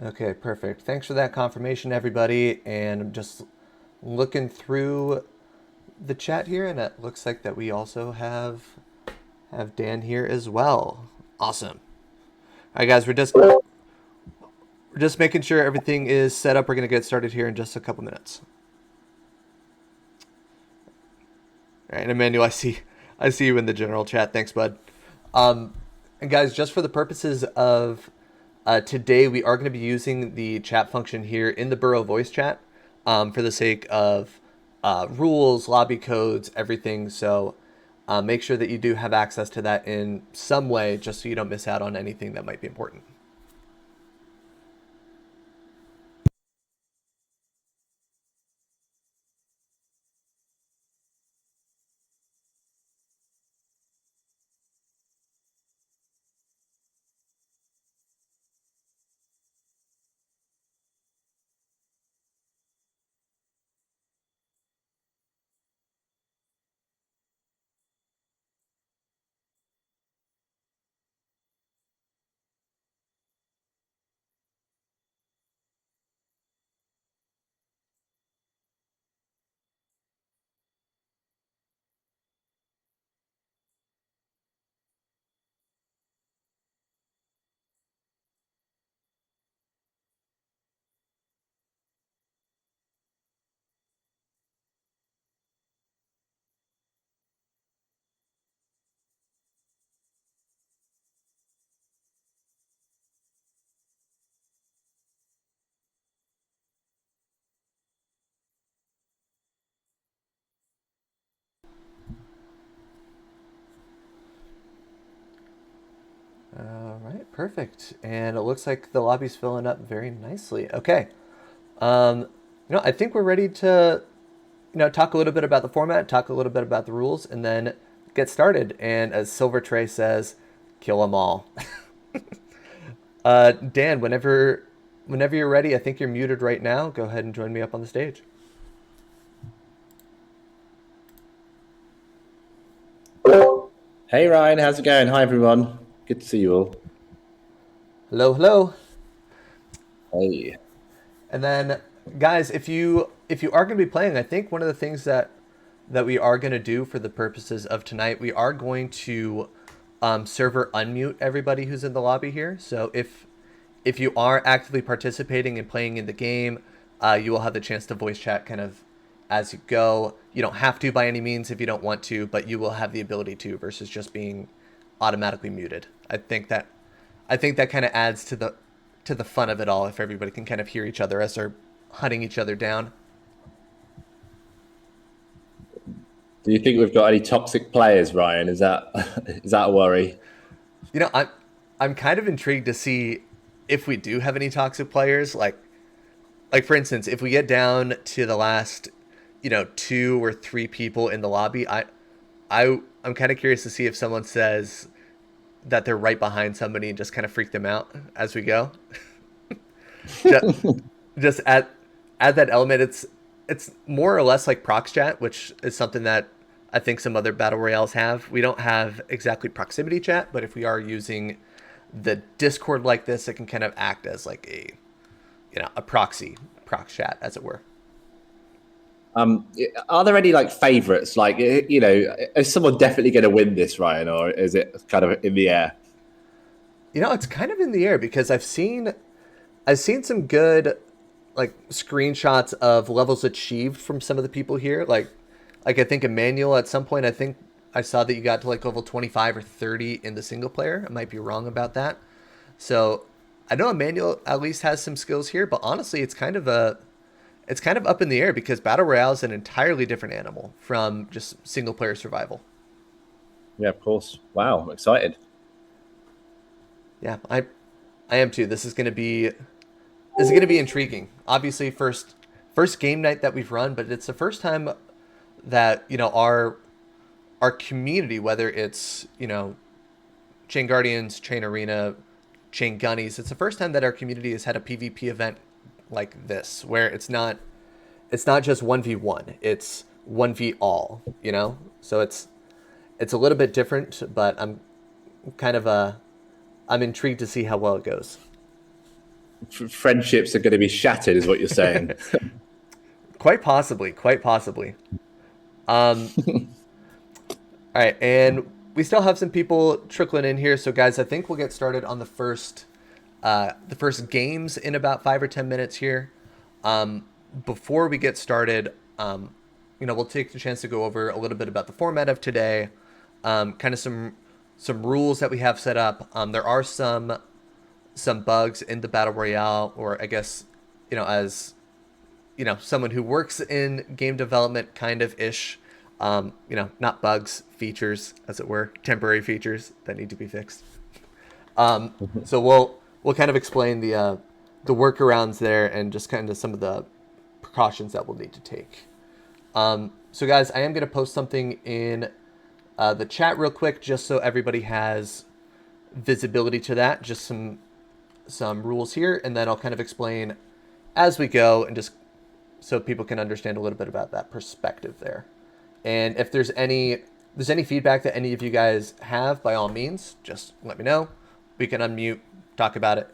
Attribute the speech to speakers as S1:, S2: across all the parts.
S1: Okay, perfect. Thanks for that confirmation, everybody. And I'm just looking through the chat here, and it looks like that we also have Dan here as well. Awesome. All right, guys, we're just making sure everything is set up. We're gonna get started here in just a couple minutes. All right, and Emmanuel, I see you in the general chat. Thanks, bud. Um, and guys, just for the purposes of today, we are going to be using the chat function here in the Burrow voice chat for the sake of rules, lobby codes, everything. So make sure that you do have access to that in some way, just so you don't miss out on anything that might be important. All right, perfect. And it looks like the lobby's filling up very nicely. Okay. Um, I think we're ready to talk a little bit about the format, talk a little bit about the rules, and then get started. And as Silver Trey says, kill them all. Dan, whenever you're ready, I think you're muted right now. Go ahead and join me up on the stage.
S2: Hey Ryan, how's it going? Hi everyone. Good to see you all.
S1: Hello, hello.
S2: Hey.
S1: And then, guys, if you are going to be playing, I think one of the things that we are going to do for the purposes of tonight, we are going to server unmute everybody who's in the lobby here. So if you are actively participating and playing in the game, you will have the chance to voice chat kind of as you go. You don't have to by any means if you don't want to, but you will have the ability to versus just being automatically muted. I think that kind of adds to the fun of it all if everybody can kind of hear each other as they're hunting each other down.
S2: Do you think we've got any toxic players, Ryan? Is that is that a worry?
S1: I'm kind of intrigued to see if we do have any toxic players. Like for instance, if we get down to the last, two or three people in the lobby, I'm kind of curious to see if someone says that they're right behind somebody and just kind of freak them out as we go. just, just add that element. It's more or less like prox chat, which is something that I think some other battle royales have. We don't have exactly proximity chat, but if we are using the Discord like this, it can kind of act as like a proxy prox chat, as it were.
S2: Are there any like favorites? Like is someone definitely going to win this, Ryan, or is it kind of in the air?
S1: It's kind of in the air because I've seen some good like screenshots of levels achieved from some of the people here. Like I think Emmanuel at some point I think I saw that you got to like level 25 or 30 in the single player. I might be wrong about that. So I know Emmanuel at least has some skills here, but honestly it's kind of up in the air because battle royale is an entirely different animal from just single player survival.
S2: Yeah, of course. Wow, I'm excited.
S1: Yeah, I am too. This is going to be intriguing. Obviously, first game night that we've run, but it's the first time that our community, whether it's ChainGuardians, Chain Arena, ChainGunnies, it's the first time that our community has had a PvP event like this, where it's not just 1v1, it's 1v all. So it's a little bit different, but kind of I'm intrigued to see how well it goes.
S2: friendships are going to be shattered, is what you're saying.
S1: Quite possibly, quite possibly. Um, all right, and we still have some people trickling in here. So, guys, I think we'll get started on the first games in about 5 or 10 minutes here. Before we get started, we'll take the chance to go over a little bit about the format of today, kind of some rules that we have set up. There are some bugs in the battle royale, or I guess, as someone who works in game development, kind of ish. Not bugs, features, as it were, temporary features that need to be fixed. So we'll kind of explain the workarounds there and just kind of some of the precautions that we'll need to take. So guys, I am going to post something in the chat real quick, just so everybody has visibility to that. Just some rules here, and then I'll kind of explain as we go, and just so people can understand a little bit about that perspective there. And if there's any feedback that any of you guys have, by all means, just let me know. We can unmute, talk about it,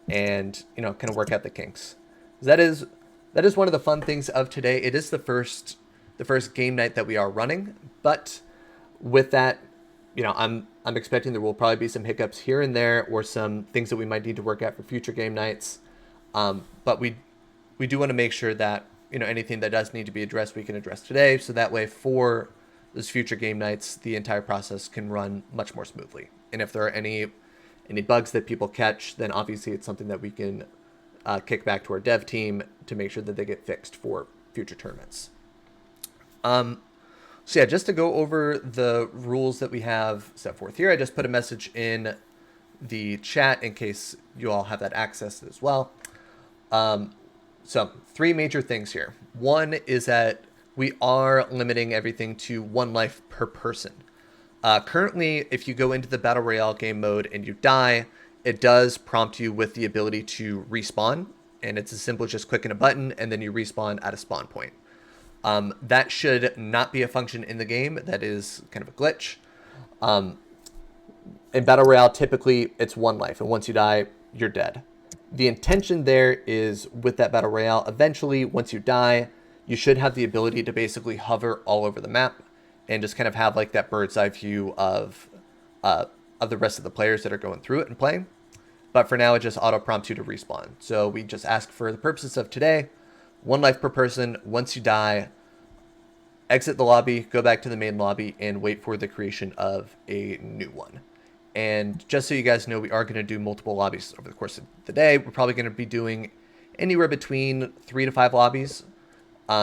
S1: and kind of work out the kinks. That is one of the fun things of today. It is the first game night that we are running, but with that, I'm expecting there will probably be some hiccups here and there, or some things that we might need to work out for future game nights. But we do want to make sure that anything that does need to be addressed, we can address today, so that way for those future game nights, the entire process can run much more smoothly. And if there are any bugs that people catch, then obviously it's something that we can kick back to our dev team to make sure that they get fixed for future tournaments. So yeah, just to go over the rules that we have set forth here, I just put a message in the chat in case you all have that access as well. So 3 major things here. One is that we are limiting everything to 1 life per person. Currently, if you go into the Battle Royale game mode and you die, it does prompt you with the ability to respawn, and it's as simple as just clicking a button and then you respawn at a spawn point. That should not be a function in the game. That is kind of a glitch. In Battle Royale, typically it's 1 life, and once you die, you're dead. The intention there is, with that Battle Royale, eventually, once you die, you should have the ability to basically hover all over the map and just kind of have like that bird's eye view of the rest of the players that are going through it and playing. But for now, it just auto prompts you to respawn. So we just ask, for the purposes of today, 1 life per person. Once you die, exit the lobby, go back to the main lobby, and wait for the creation of a new one. And just so you guys know, we are going to do multiple lobbies over the course of the day. We're probably going to be doing anywhere between 3 to 5 lobbies,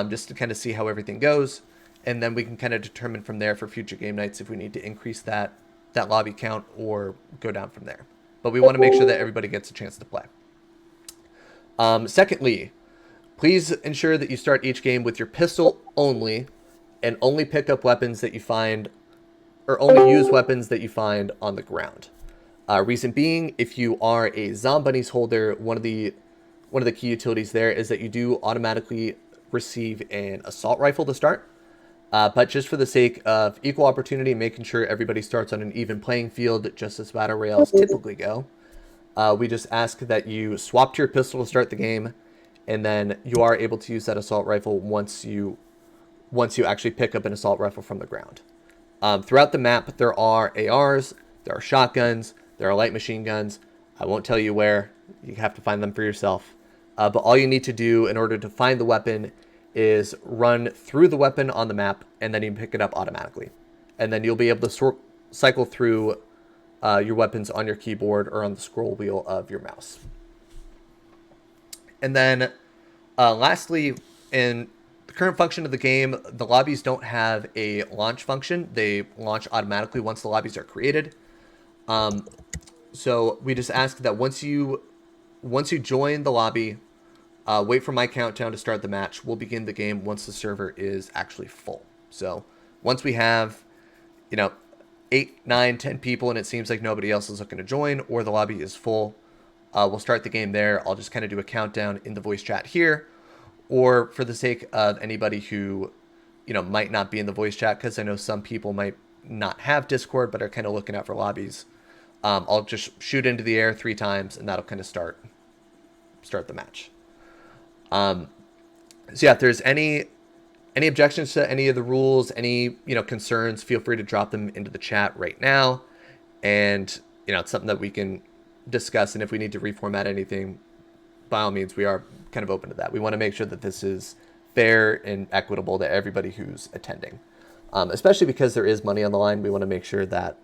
S1: just to kind of see how everything goes. And then we can kind of determine from there for future game nights if we need to increase that lobby count or go down from there. But we want to make sure that everybody gets a chance to play. Secondly, please ensure that you start each game with your pistol only, and only pick up weapons that you find, or only use weapons that you find on the ground. Reason being, if you are a ChainGunnies holder, one of the key utilities there is that you do automatically receive an assault rifle to start. But just for the sake of equal opportunity, making sure everybody starts on an even playing field, just as battle royales typically go, we just ask that you swap to your pistol to start the game, and then you are able to use that assault rifle once you actually pick up an assault rifle from the ground. Throughout the map, there are ARs, there are shotguns, there are light machine guns. I won't tell you where. You have to find them for yourself. But all you need to do in order to find the weapon is run through the weapon on the map, and then you pick it up automatically. And then you'll be able to cycle through your weapons on your keyboard or on the scroll wheel of your mouse. And then lastly, in the current function of the game, the lobbies don't have a launch function. They launch automatically once the lobbies are created. So we just ask that once you join the lobby, wait for my countdown to start the match. We'll begin the game once the server is actually full. So once we have, 8, 9, 10 people and it seems like nobody else is looking to join, or the lobby is full, we'll start the game there. I'll just kind of do a countdown in the voice chat here. Or for the sake of anybody who, might not be in the voice chat, because I know some people might not have Discord but are kind of looking out for lobbies, I'll just shoot into the air 3 times, and that'll kind of start start the match. So yeah, if there's any objections to any of the rules, any concerns, feel free to drop them into the chat right now, and it's something that we can discuss. And if we need to reformat anything, by all means, we are kind of open to that. We want to make sure that this is fair and equitable to everybody who's attending, especially because there is money on the line. We want to make sure that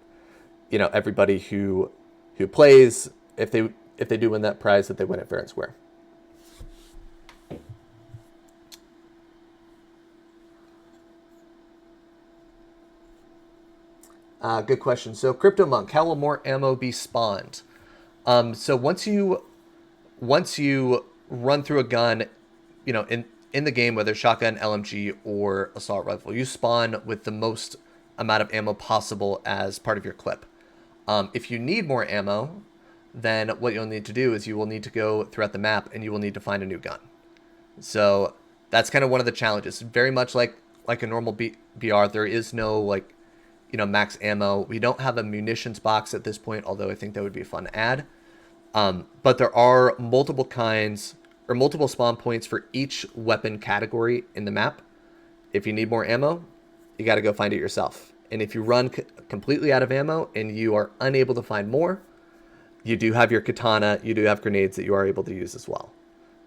S1: everybody who plays, if they do win that prize, that they win it fair and square. Good question. So, Crypto Monk, how will more ammo be spawned? So once you run through a gun, in the game, whether shotgun, LMG, or assault rifle, you spawn with the most amount of ammo possible as part of your clip. If you need more ammo, then what you'll need to do is you will need to go throughout the map and you will need to find a new gun. So that's kind of one of the challenges. Very much like a normal BR, there is no max ammo. We don't have a munitions box at this point, although I think that would be a fun add. But there are multiple kinds or multiple spawn points for each weapon category in the map. If you need more ammo, you got to go find it yourself. And if you run completely out of ammo and you are unable to find more, you do have your katana, you do have grenades that you are able to use as well.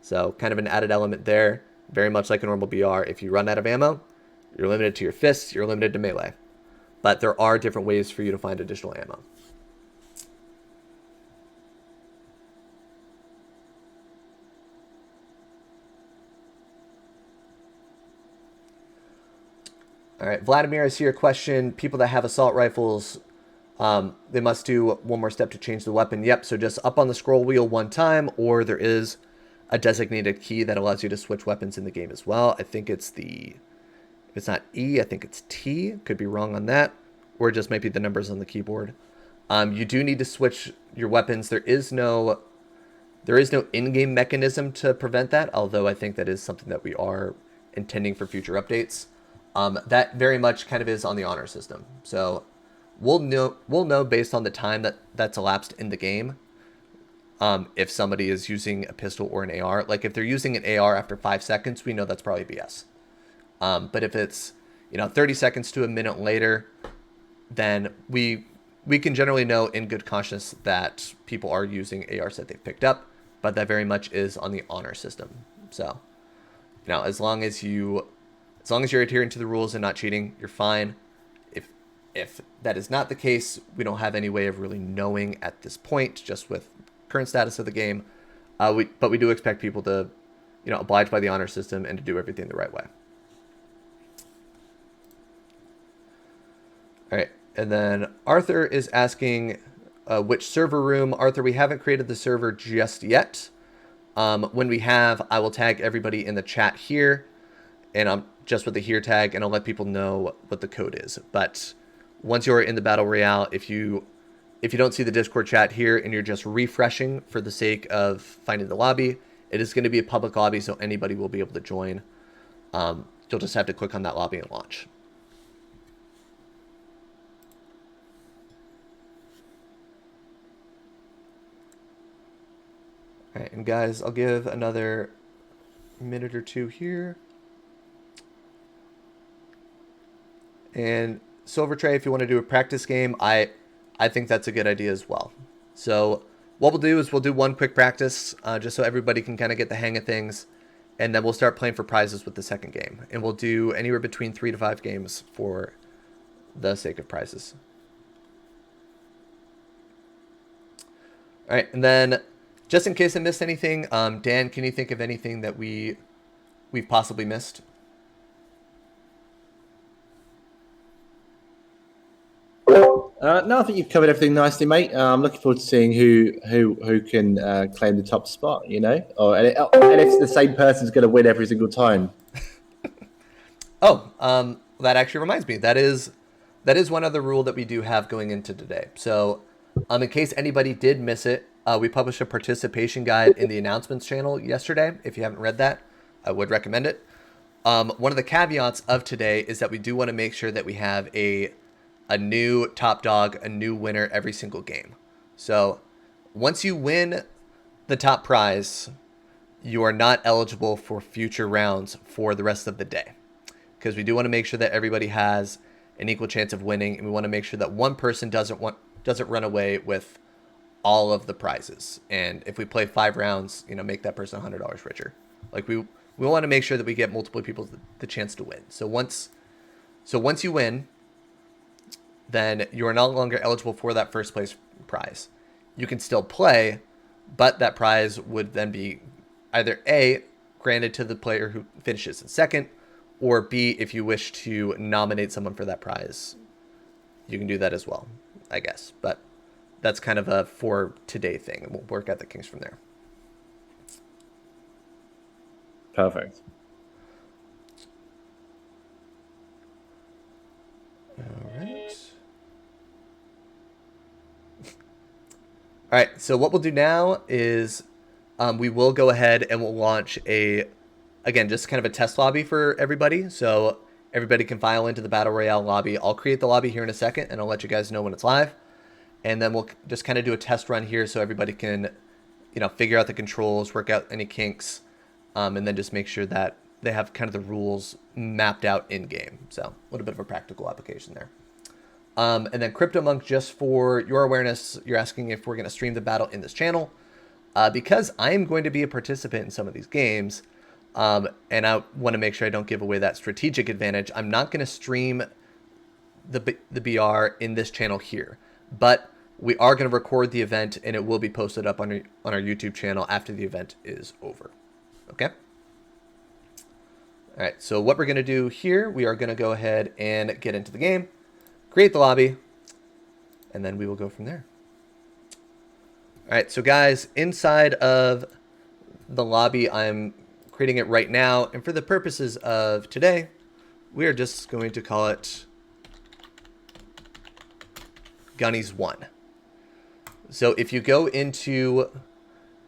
S1: So kind of an added element there, very much like a normal BR. If you run out of ammo, you're limited to your fists, you're limited to melee. But there are different ways for you to find additional ammo. All right, Vladimir, I see your question. People that have assault rifles, they must do one more step to change the weapon. Yep, so just up on the scroll wheel one time, or there is a designated key that allows you to switch weapons in the game as well. I think it's if it's not E, I think it's T. Could be wrong on that, or it just might be the numbers on the keyboard. You do need to switch your weapons. There is no in-game mechanism to prevent that, although I think that is something that we are intending for future updates. That very much kind of is on the honor system. So we'll know based on the time that's elapsed in the game, if somebody is using a pistol or an AR. Like if they're using an AR after 5 seconds, we know that's probably BS. But if it's 30 seconds to a minute later, then we can generally know in good conscience that people are using ARs that they've picked up. But that very much is on the honor system. So as long as you're adhering to the rules and not cheating, you're fine. If that is not the case, we don't have any way of really knowing at this point, just with current status of the game. But we do expect people to, oblige by the honor system and to do everything the right way. All right, and then Arthur is asking which server room. Arthur, we haven't created the server just yet. When we have, I will tag everybody in the chat here, and I'm just with the here tag, and I'll let people know what the code is. But once you're in the battle royale, if you don't see the Discord chat here and you're just refreshing for the sake of finding the lobby, it is going to be a public lobby, so anybody will be able to join. You'll just have to click on that lobby and launch. All right, and guys, I'll give another minute or two here. And Silver Tray, if you want to do a practice game, I think that's a good idea as well. So what we'll do is we'll do one quick practice, just so everybody can kind of get the hang of things, and then we'll start playing for prizes with the second game. And we'll do anywhere between 3 to 5 games for the sake of prizes. All right, and then just in case I missed anything, Dan, can you think of anything that we've possibly missed?
S2: No, I think you've covered everything nicely, mate. I'm looking forward to seeing who can claim the top spot. And if the same person's going to win every single time.
S1: That actually reminds me. That is one other rule that we do have going into today. So, in case anybody did miss it, we published a participation guide in the announcements channel yesterday. If you haven't read that, I would recommend it. One of the caveats of today is that we do want to make sure that we have a new top dog, a new winner every single game. So once you win the top prize, you are not eligible for future rounds for the rest of the day, because we do want to make sure that everybody has an equal chance of winning, and we want to make sure that one person doesn't run away with all of the prizes. And if we play 5 rounds, make that person $100 richer. Like we want to make sure that we get multiple people the chance to win. So once you win, then you are no longer eligible for that first place prize. You can still play, but that prize would then be either A, granted to the player who finishes in second, or B, if you wish to nominate someone for that prize, you can do that as well, I guess. But that's kind of a for today thing, and we'll work out the kinks from there.
S2: Perfect.
S1: All right. All right, so what we'll do now is we will go ahead and we'll launch again, just kind of a test lobby for everybody. So everybody can file into the Battle Royale lobby. I'll create the lobby here in a second, and I'll let you guys know when it's live. And then we'll just kind of do a test run here so everybody can, figure out the controls, work out any kinks, and then just make sure that they have kind of the rules mapped out in-game. So a little bit of a practical application there. And then CryptoMonk, just for your awareness, you're asking if we're going to stream the battle in this channel. Because I am going to be a participant in some of these games, and I want to make sure I don't give away that strategic advantage, I'm not going to stream the BR in this channel here. But we are going to record the event, and it will be posted up on our YouTube channel after the event is over. Okay? All right, so what we're going to do here, we are going to go ahead and get into the game, create the lobby, and then we will go from there. All right, so guys, inside of the lobby, I'm creating it right now. And for the purposes of today, we are just going to call it Gunnies 1. So if you go into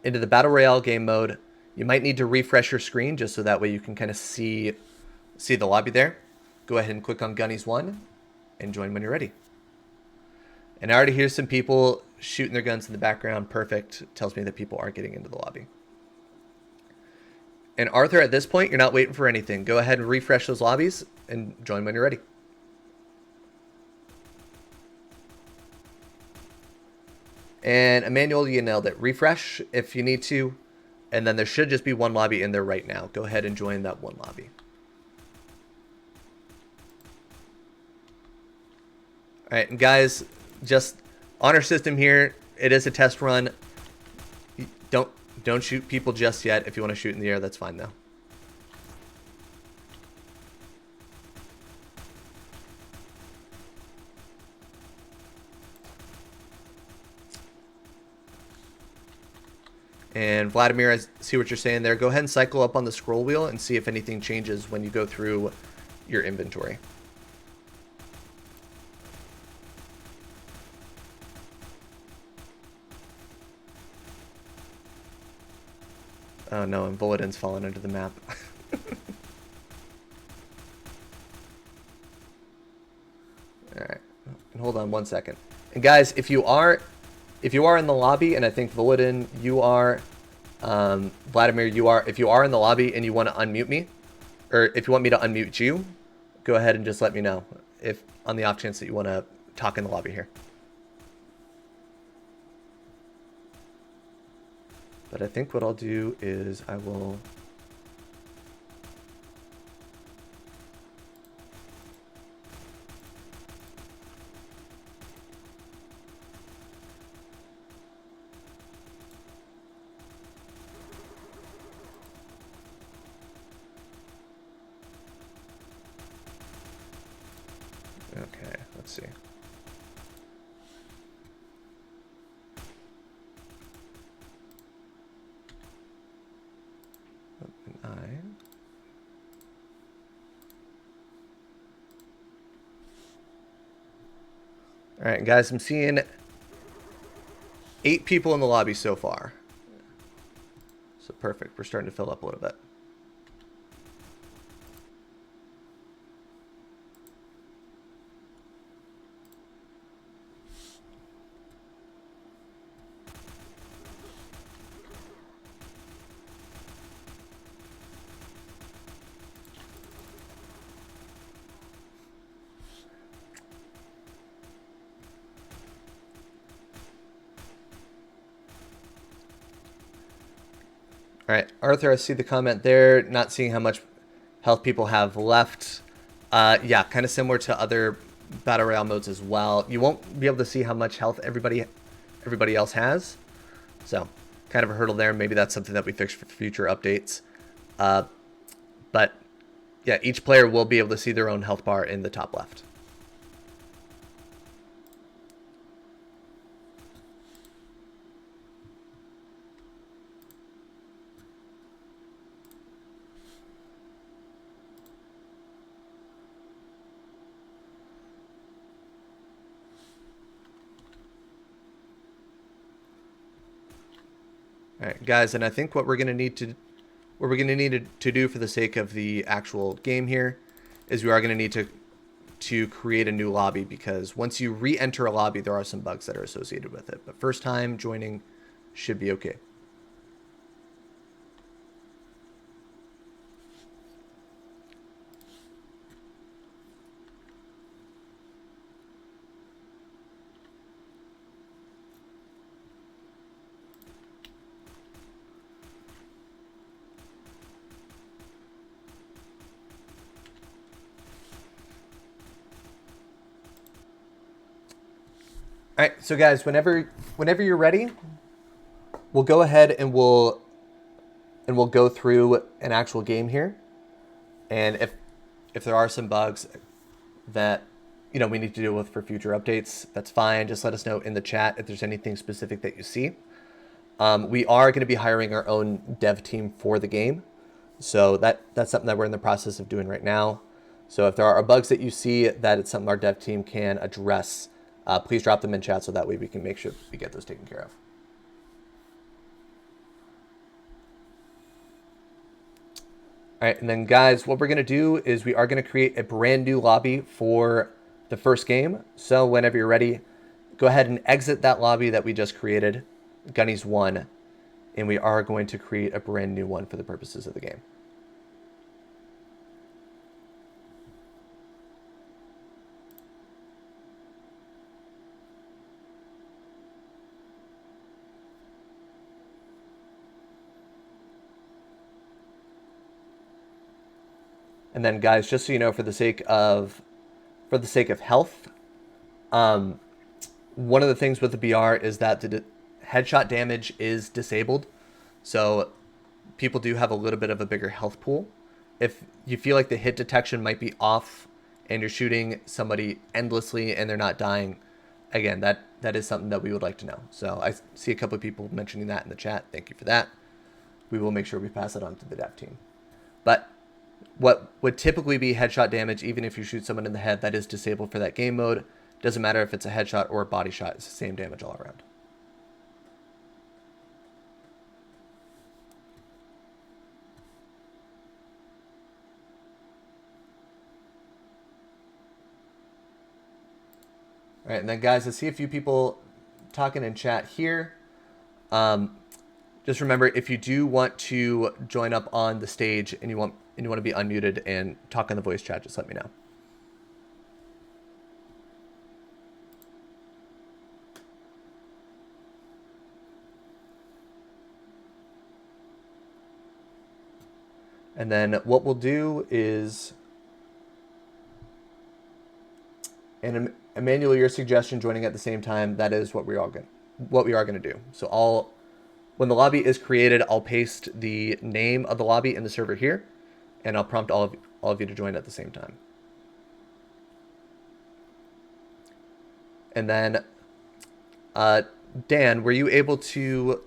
S1: the Battle Royale game mode, you might need to refresh your screen just so that way you can kind of see the lobby there. Go ahead and click on Gunnies 1 and join when you're ready. And I already hear some people shooting their guns in the background. Perfect. Tells me that people are getting into the lobby. And Arthur, at this point, you're not waiting for anything. Go ahead and refresh those lobbies and join when you're ready. And Emmanuel, you nailed it. Refresh if you need to. And then there should just be one lobby in there right now. Go ahead and join that one lobby. All right, and guys, just on our system here, it is a test run. Don't shoot people just yet. If you want to shoot in the air, that's fine though. And Vladimir, I see what you're saying there. Go ahead and cycle up on the scroll wheel and see if anything changes when you go through your inventory. Oh no, and Bulletin's fallen into the map. Alright, hold on one second. And guys, if you are in the lobby, and I think Bulletin, you are, Vladimir, you are, if you are in the lobby and you want to unmute me, or if you want me to unmute you, go ahead and just let me know, if on the off chance that you want to talk in the lobby here. But I think what I'll do is I will... Okay, let's see. All right, guys, I'm seeing 8 people in the lobby so far. So perfect. We're starting to fill up a little bit. All right, Arthur, I see the comment there. Not seeing how much health people have left. Yeah, kind of similar to other battle royale modes as well. You won't be able to see how much health everybody else has. So, kind of a hurdle there. Maybe that's something that we fix for future updates. But yeah, each player will be able to see their own health bar in the top left. All right, guys, and I think what we're going to need to do for the sake of the actual game here is we are going to need to create a new lobby, because once you re-enter a lobby, there are some bugs that are associated with it. But first time joining should be okay. All right, so guys, whenever you're ready, we'll go ahead and we'll go through an actual game here. And if there are some bugs that we need to deal with for future updates, that's fine. Just let us know in the chat if there's anything specific that you see. We are going to be hiring our own dev team for the game, so that's something that we're in the process of doing right now. So if there are bugs that you see that it's something our dev team can address, please drop them in chat so that way we can make sure we get those taken care of. All right, and then guys, what we're going to do is we are going to create a brand new lobby for the first game. So whenever you're ready, go ahead and exit that lobby that we just created, Gunnies 1, and we are going to create a brand new one for the purposes of the game. And then guys, just so you know, for the sake of health, one of the things with the BR is that the headshot damage is disabled. So people do have a little bit of a bigger health pool. If you feel like the hit detection might be off and you're shooting somebody endlessly and they're not dying, again, that is something that we would like to know. So I see a couple of people mentioning that in the chat. Thank you for that. We will make sure we pass it on to the dev team. But what would typically be headshot damage, even if you shoot someone in the head, that is disabled for that game mode. Doesn't matter if it's a headshot or a body shot, it's the same damage all around. All right, and then guys, I see a few people talking in chat here. Just remember, if you do want to join up on the stage and you want to be unmuted and talk in the voice chat, just let me know. And then what we'll do is, and Emmanuel, your suggestion joining at the same time, that is what we are going to do. So when the lobby is created, I'll paste the name of the lobby in the server here, and I'll prompt all of you to join at the same time. And then, Dan, were you able to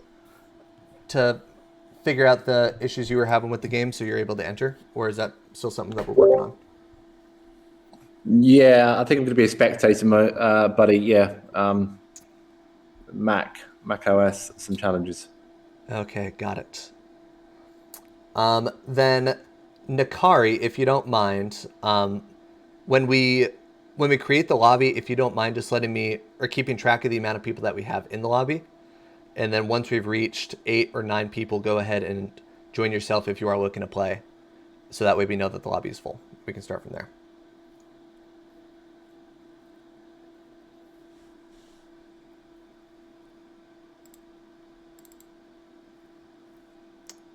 S1: figure out the issues you were having with the game, so you're able to enter, or is that still something that we're working on?
S2: Yeah, I think I'm going to be a spectator, buddy. Yeah, Mac OS, some challenges.
S1: Okay, got it. Then Nakari, if you don't mind, when we create the lobby, if you don't mind just letting me, or keeping track of the amount of people that we have in the lobby, and then once we've reached 8 or 9 people, go ahead and join yourself if you are looking to play, so that way we know that the lobby is full. We can start from there.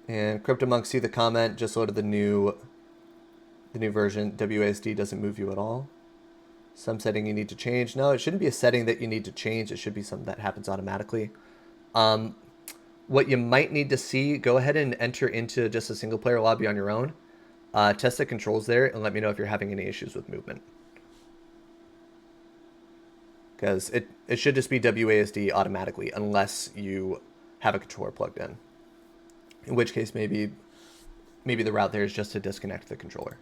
S1: And CryptoMonk, see the comment, just loaded the new version. WASD doesn't move you at all. Some setting you need to change. No, it shouldn't be a setting that you need to change. It should be something that happens automatically. What you might need to see, go ahead and enter into just a single player lobby on your own. Test the controls there and let me know if you're having any issues with movement. Because it should just be WASD automatically unless you have a controller plugged in. In which case maybe the route there is just to disconnect the controller.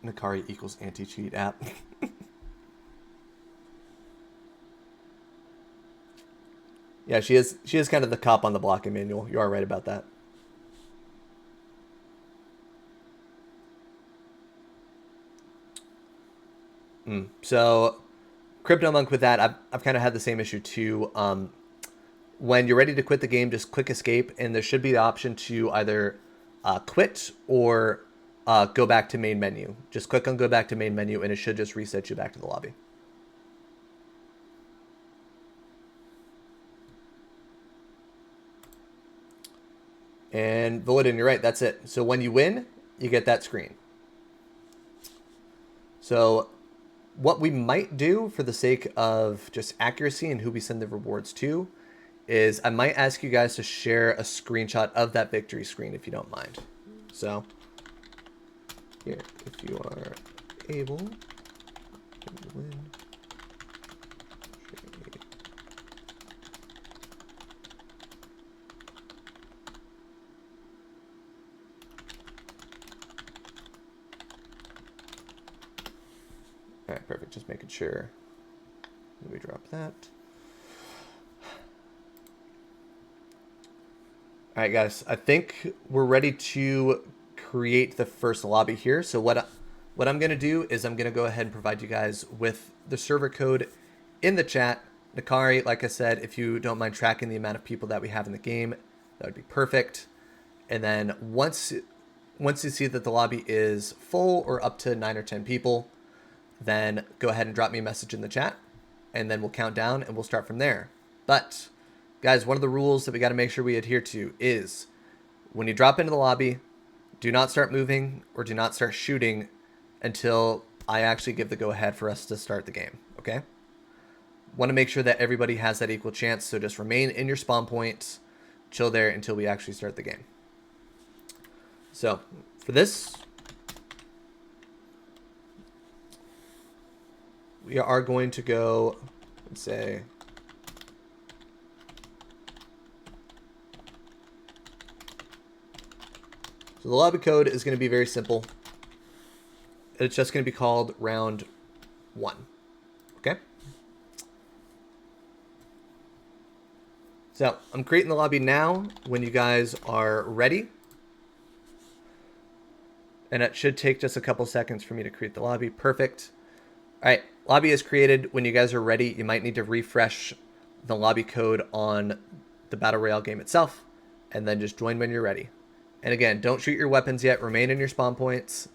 S1: Nakari equals anti-cheat app. Yeah, she is kind of the cop on the block, Emmanuel. You are right about that. So, CryptoMonk with that, I've kind of had the same issue too. When you're ready to quit the game, just click escape, and there should be the option to either quit or go back to main menu. Just click on go back to main menu, and it should just reset you back to the lobby. And Validin, you're right, that's it. So when you win, you get that screen. So what we might do for the sake of just accuracy and who we send the rewards to is I might ask you guys to share a screenshot of that victory screen if you don't mind. So here, if you are able, win. All right, perfect. Just making sure that we drop that. All right, guys. I think we're ready to create the first lobby here. So what I'm going to do is I'm going to go ahead and provide you guys with the server code in the chat. Nakari, like I said, if you don't mind tracking the amount of people that we have in the game, that would be perfect. And then once you see that the lobby is full or up to 9 or 10 people, then go ahead and drop me a message in the chat, and then we'll count down and we'll start from there. But guys, one of the rules that we got to make sure we adhere to is when you drop into the lobby, do not start moving or do not start shooting until I actually give the go ahead for us to start the game. Okay? Want to make sure that everybody has that equal chance. So just remain in your spawn points, chill there until we actually start the game. So for this, we are going to go and say so the lobby code is going to be very simple. It's just going to be called round 1. Okay? So I'm creating the lobby now when you guys are ready. And it should take just a couple seconds for me to create the lobby. Perfect. All right, lobby is created. When you guys are ready, you might need to refresh the lobby code on the Battle Royale game itself, and then just join when you're ready. And again, don't shoot your weapons yet. Remain in your spawn points.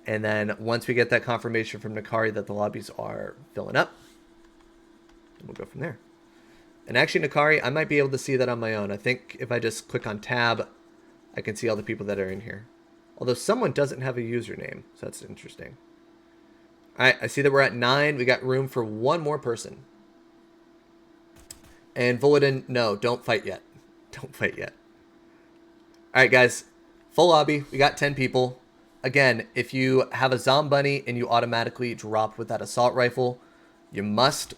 S1: And then once we get that confirmation from Nakari that the lobbies are filling up, we'll go from there. And actually, Nakari, I might be able to see that on my own. I think if I just click on tab, I can see all the people that are in here. Although someone doesn't have a username, so that's interesting. All right, I see that we're at 9. We got room for one more person. And Volodin, no, don't fight yet. Don't fight yet. All right, guys, full lobby. We got 10 people. Again, if you have a Zombunny and you automatically drop with that assault rifle, you must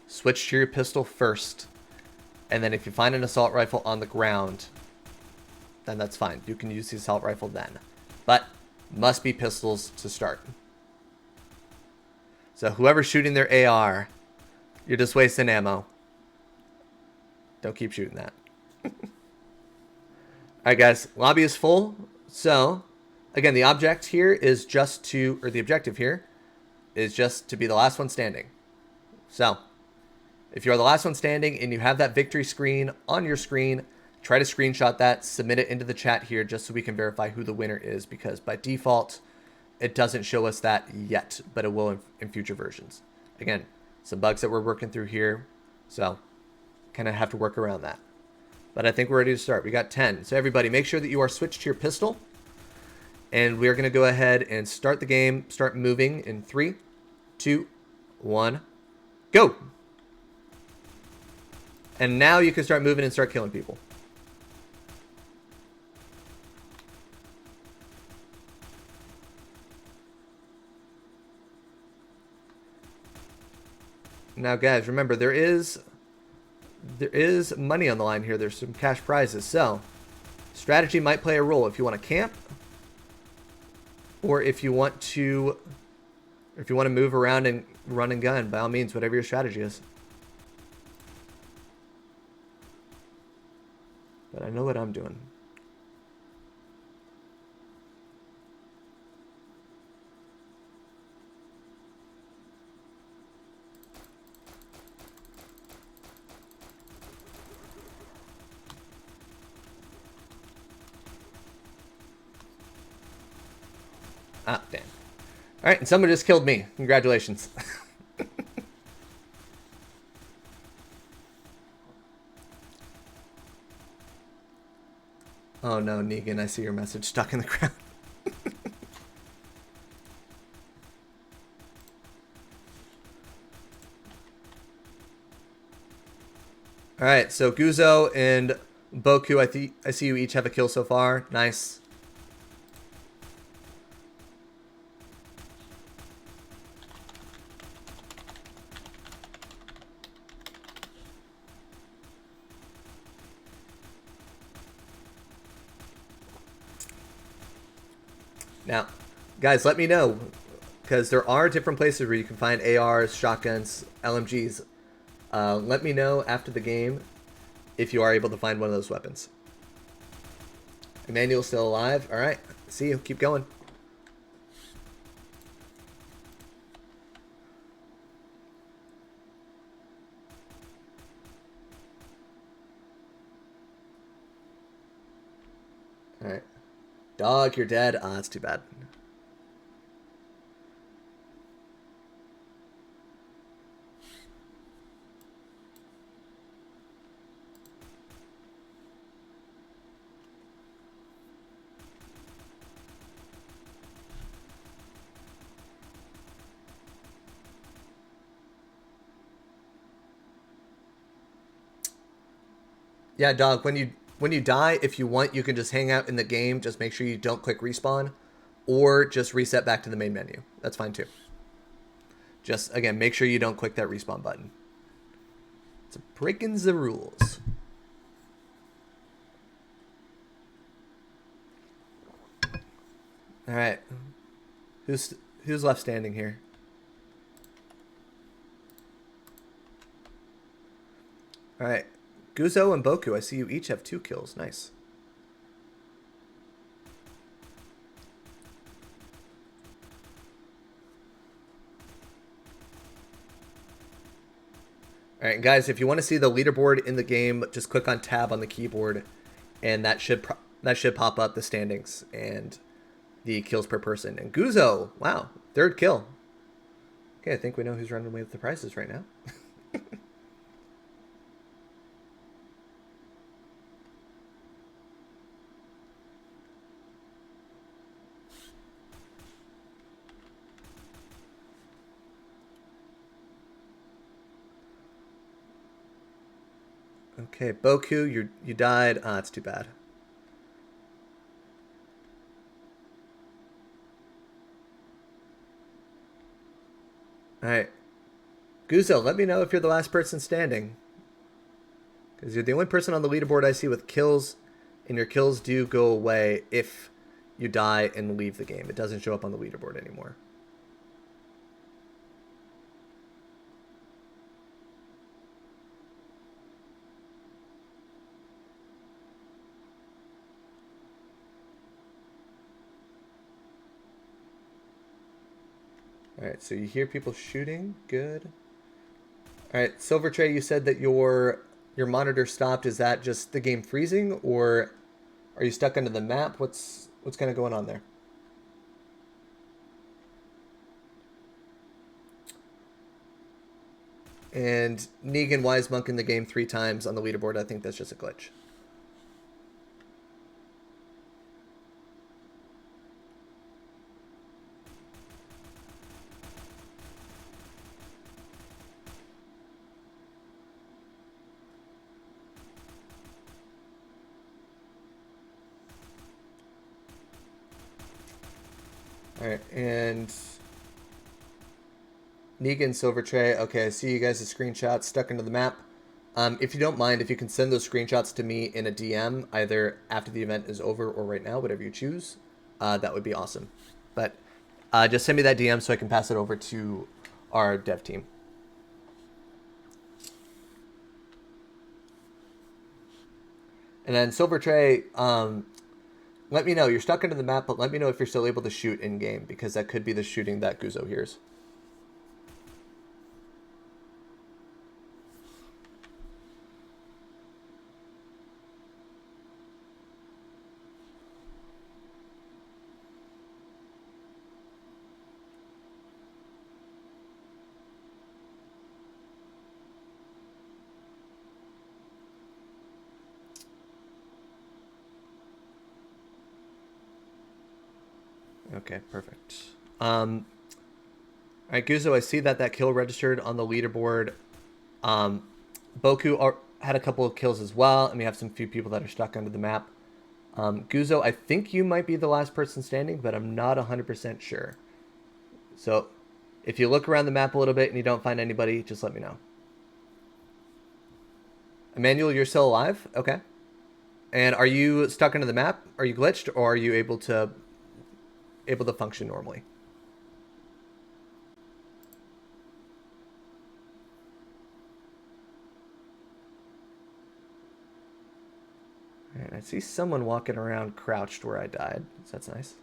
S1: switch to your pistol first. And then if you find an assault rifle on the ground, then that's fine. You can use the assault rifle then. But must be pistols to start. So whoever's shooting their AR, you're just wasting ammo. Don't keep shooting that. Alright guys, lobby is full. So, again, the object here is just to, or the objective here is just to be the last one standing. So, if you are the last one standing and you have that victory screen on your screen, try to screenshot that, submit it into the chat here just so we can verify who the winner is, because by default, it doesn't show us that yet, but it will in future versions. Again, some bugs that we're working through here, so kind of have to work around that. But I think we're ready to start. We got 10. So everybody, make sure that you are switched to your pistol. And we're going to go ahead and start the game, start moving in 3, 2, 1, go! And now you can start moving and start killing people. Now, guys, remember, there is money on the line here. There's some cash prizes. So, strategy might play a role if you want to camp, or if you want to move around and run and gun. By all means, whatever your strategy is. But I know what I'm doing. Ah, damn. All right, and someone just killed me. Congratulations. Oh no, Negan, I see your message stuck in the ground. All right, so Guzo and Boku, I see you each have a kill so far. Nice. Now, guys, let me know, because there are different places where you can find ARs, shotguns, LMGs. Let me know after the game if you are able to find one of those weapons. Emmanuel's still alive. All right, see you. Keep going. All right. Dog, you're dead. Ah, that's too bad. Yeah, dog, when you die, if you want, you can just hang out in the game. Just make sure you don't click respawn, or just reset back to the main menu. That's fine too. Just, again, make sure you don't click that respawn button. It's breaking the rules. All right. Who's left standing here? All right. Guzo and Boku, I see you each have 2 kills. Nice. All right, guys, if you want to see the leaderboard in the game, just click on tab on the keyboard, and that should pop up the standings and the kills per person. And Guzo, wow, 3rd kill. Okay, I think we know who's running away with the prizes right now. Okay, Boku, you died. Ah, it's too bad. All right. Guzo, let me know if you're the last person standing. Because you're the only person on the leaderboard I see with kills, and your kills do go away if you die and leave the game. It doesn't show up on the leaderboard anymore. All right, so you hear people shooting. Good. All right, Silver Tray, you said that your monitor stopped. Is that just the game freezing, or are you stuck under the map? What's kind of going on there? And Negan Wise Monk in the game 3 times on the leaderboard. I think that's just a glitch. All right, and Negan Silver Tray. Okay, I see you guys' screenshots stuck into the map. If you don't mind, if you can send those screenshots to me in a DM, either after the event is over or right now, whatever you choose, that would be awesome. But just send me that DM so I can pass it over to our dev team. And then Silver Tray, let me know. You're stuck into the map, but let me know if you're still able to shoot in game, because that could be the shooting that Guzzo hears. Okay, perfect. All right, Guzzo, I see that kill registered on the leaderboard. Um, Boku had a couple of kills as well, and we have some few people that are stuck under the map. Guzzo, I think you might be the last person standing, but I'm not 100% sure. So if you look around the map a little bit and you don't find anybody, just let me know. Emmanuel, you're still alive? Okay. And are you stuck under the map? Are you glitched, or are you able to function normally? All right, I see someone walking around crouched where I died, so that's nice.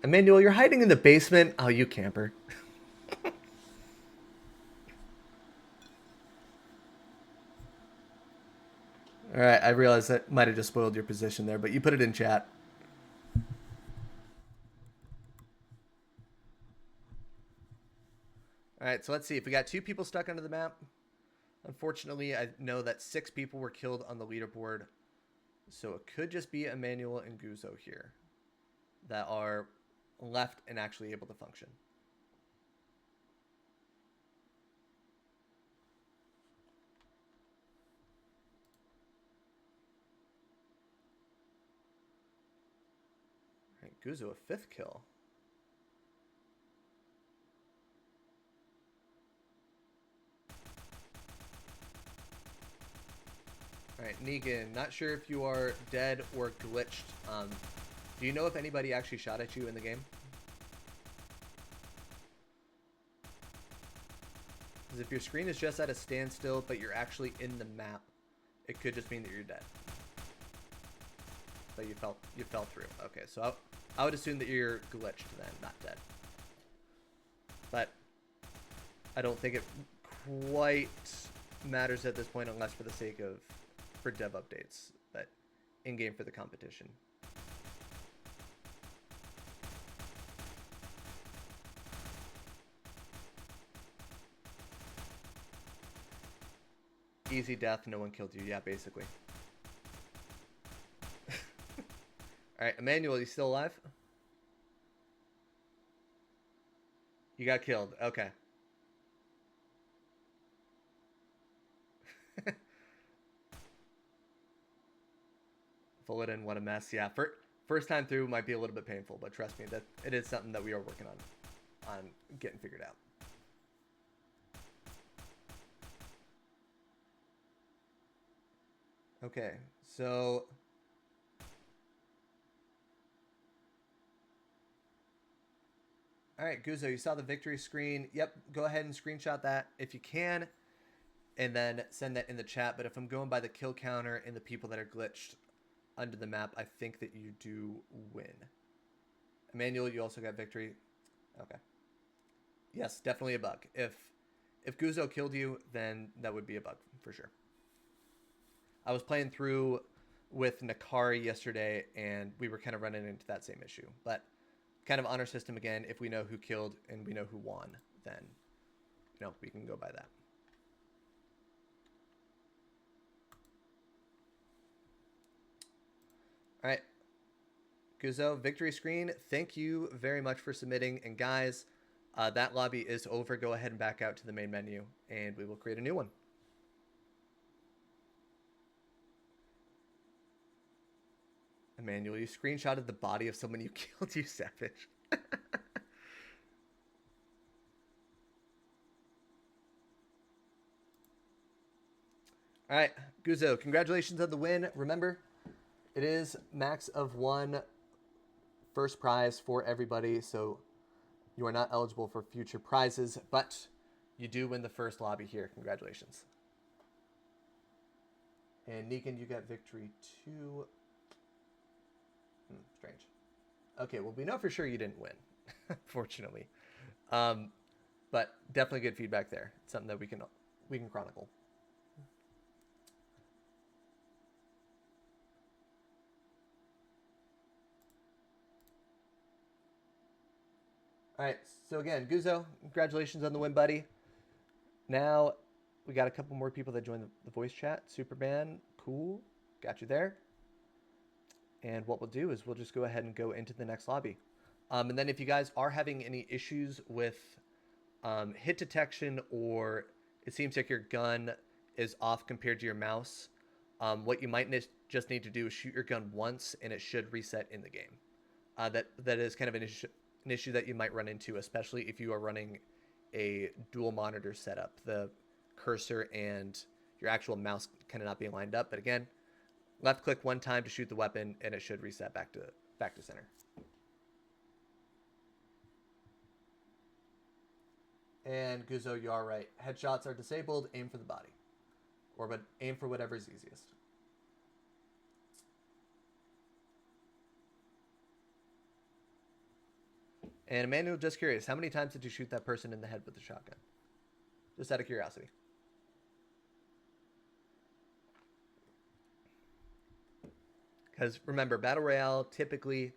S1: Emmanuel, you're hiding in the basement. Oh, you camper. All right, I realize that might have just spoiled your position there, but you put it in chat. All right, so let's see. If we got 2 people stuck under the map, unfortunately, I know that 6 people were killed on the leaderboard. So it could just be Emmanuel and Guzzo here that are left and actually able to function. All right, Guzzo, a 5th kill. All right, Negan, not sure if you are dead or glitched. Do you know if anybody actually shot at you in the game? Because if your screen is just at a standstill, but you're actually in the map, it could just mean that you're dead. But you fell through. Okay, so I would assume that you're glitched then, not dead. But I don't think it quite matters at this point, unless for the sake of for dev updates, but in game for the competition. Easy death, no one killed you. Yeah, basically. All right, Emmanuel, you still alive? You got killed. Okay. Full it in, what a mess. Yeah, first time through might be a little bit painful, but trust me, that it is something that we are working on getting figured out. Okay, so all right, Guzzo, you saw the victory screen. Yep, go ahead and screenshot that if you can, and then send that in the chat. But if I'm going by the kill counter and the people that are glitched, under the map, I think that you do win. Emmanuel, you also got victory. Okay. Yes, definitely a bug. If Guzo killed you, then that would be a bug for sure. I was playing through with Nakari yesterday, and we were kind of running into that same issue. But kind of honor system again, if we know who killed and we know who won, then we can go by that. All right. Guzo, victory screen. Thank you very much for submitting. And guys, that lobby is over. Go ahead and back out to the main menu, and we will create a new one. Emmanuel, you screenshotted the body of someone you killed, you savage. All right, Guzo, congratulations on the win. Remember, it is max of 1 first prize for everybody, so you are not eligible for future prizes, but you do win the first lobby here. Congratulations. And Negan, you got victory too. Strange. Okay, well, we know for sure you didn't win, fortunately. But definitely good feedback there. It's something that we can chronicle. All right, so again, Guzo, congratulations on the win, buddy. Now, we got a couple more people that joined the voice chat. Superman, cool, got you there. And what we'll do is we'll just go ahead and go into the next lobby. And then if you guys are having any issues with hit detection, or it seems like your gun is off compared to your mouse, what you might just need to do is shoot your gun once and it should reset in the game. That is kind of an issue that you might run into, especially if you are running a dual monitor setup. The cursor and your actual mouse kind of not being lined up. But again, left click one time to shoot the weapon and it should reset back to center. And Guzo, you are right. Headshots are disabled. Aim for the body, but aim for whatever is easiest. And Emmanuel, just curious, how many times did you shoot that person in the head with the shotgun? Just out of curiosity. Because remember, Battle Royale, typically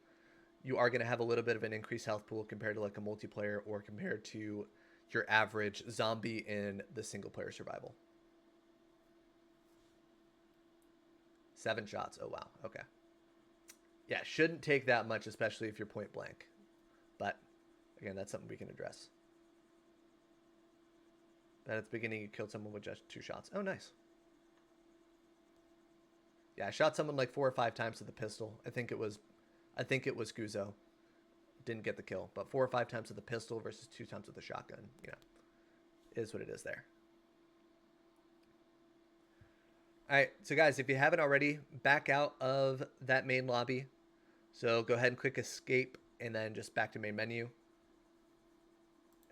S1: you are going to have a little bit of an increased health pool compared to like a multiplayer or compared to your average zombie in the single player survival. 7 shots. Oh, wow. Okay. Yeah, shouldn't take that much, especially if you're point blank. But again, that's something we can address. But at the beginning, you killed someone with just 2 shots. Oh, nice. Yeah, I shot someone like 4 or 5 times with the pistol. I think it was Guzo. Didn't get the kill, but 4 or 5 times with the pistol versus 2 times with the shotgun. Is what it is there. All right, so guys, if you haven't already, back out of that main lobby. So go ahead and click escape and then just back to main menu.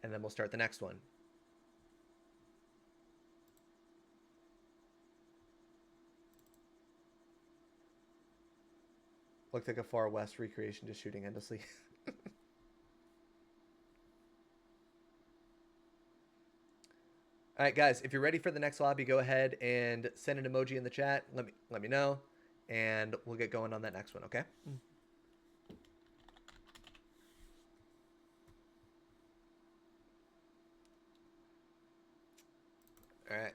S1: And then we'll start the next one. Looked like a Far West recreation, just shooting endlessly. All right, guys, if you're ready for the next lobby, go ahead and send an emoji in the chat. Let me know, and we'll get going on that next one, okay? All right.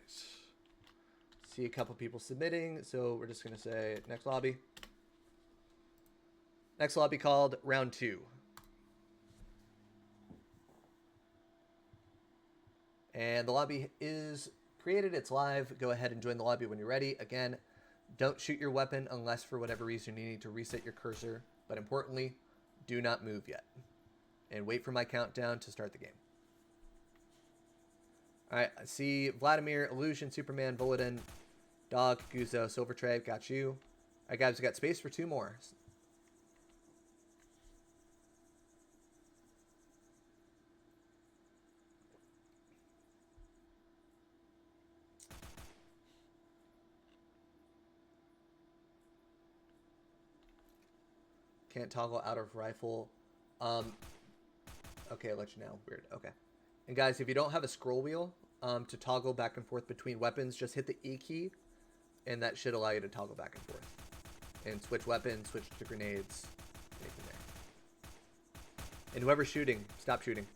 S1: See a couple people submitting, so we're just going to say next lobby. Next lobby called Round 2. And the lobby is created. It's live. Go ahead and join the lobby when you're ready. Again, don't shoot your weapon unless for whatever reason you need to reset your cursor. But importantly, do not move yet. And wait for my countdown to start the game. All right, I see Vladimir, Illusion, Superman, Bulletin, Dog, Guzo, Silvertrade, got you. All right, guys, we got space for 2 more. Can't toggle out of rifle. Okay, I'll let you know. Weird. Okay. And guys, if you don't have a scroll wheel to toggle back and forth between weapons, just hit the E key, and that should allow you to toggle back and forth. And switch weapons, switch to grenades, anything there. And whoever's shooting, stop shooting.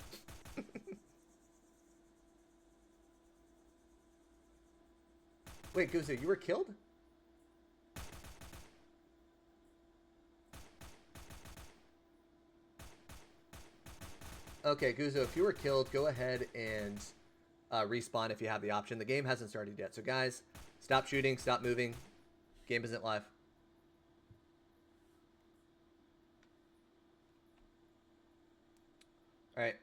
S1: Wait, Guzu, you were killed? Okay, Guzo, if you were killed, go ahead and respawn if you have the option. The game hasn't started yet. So guys, stop shooting, stop moving. Game isn't live. All right.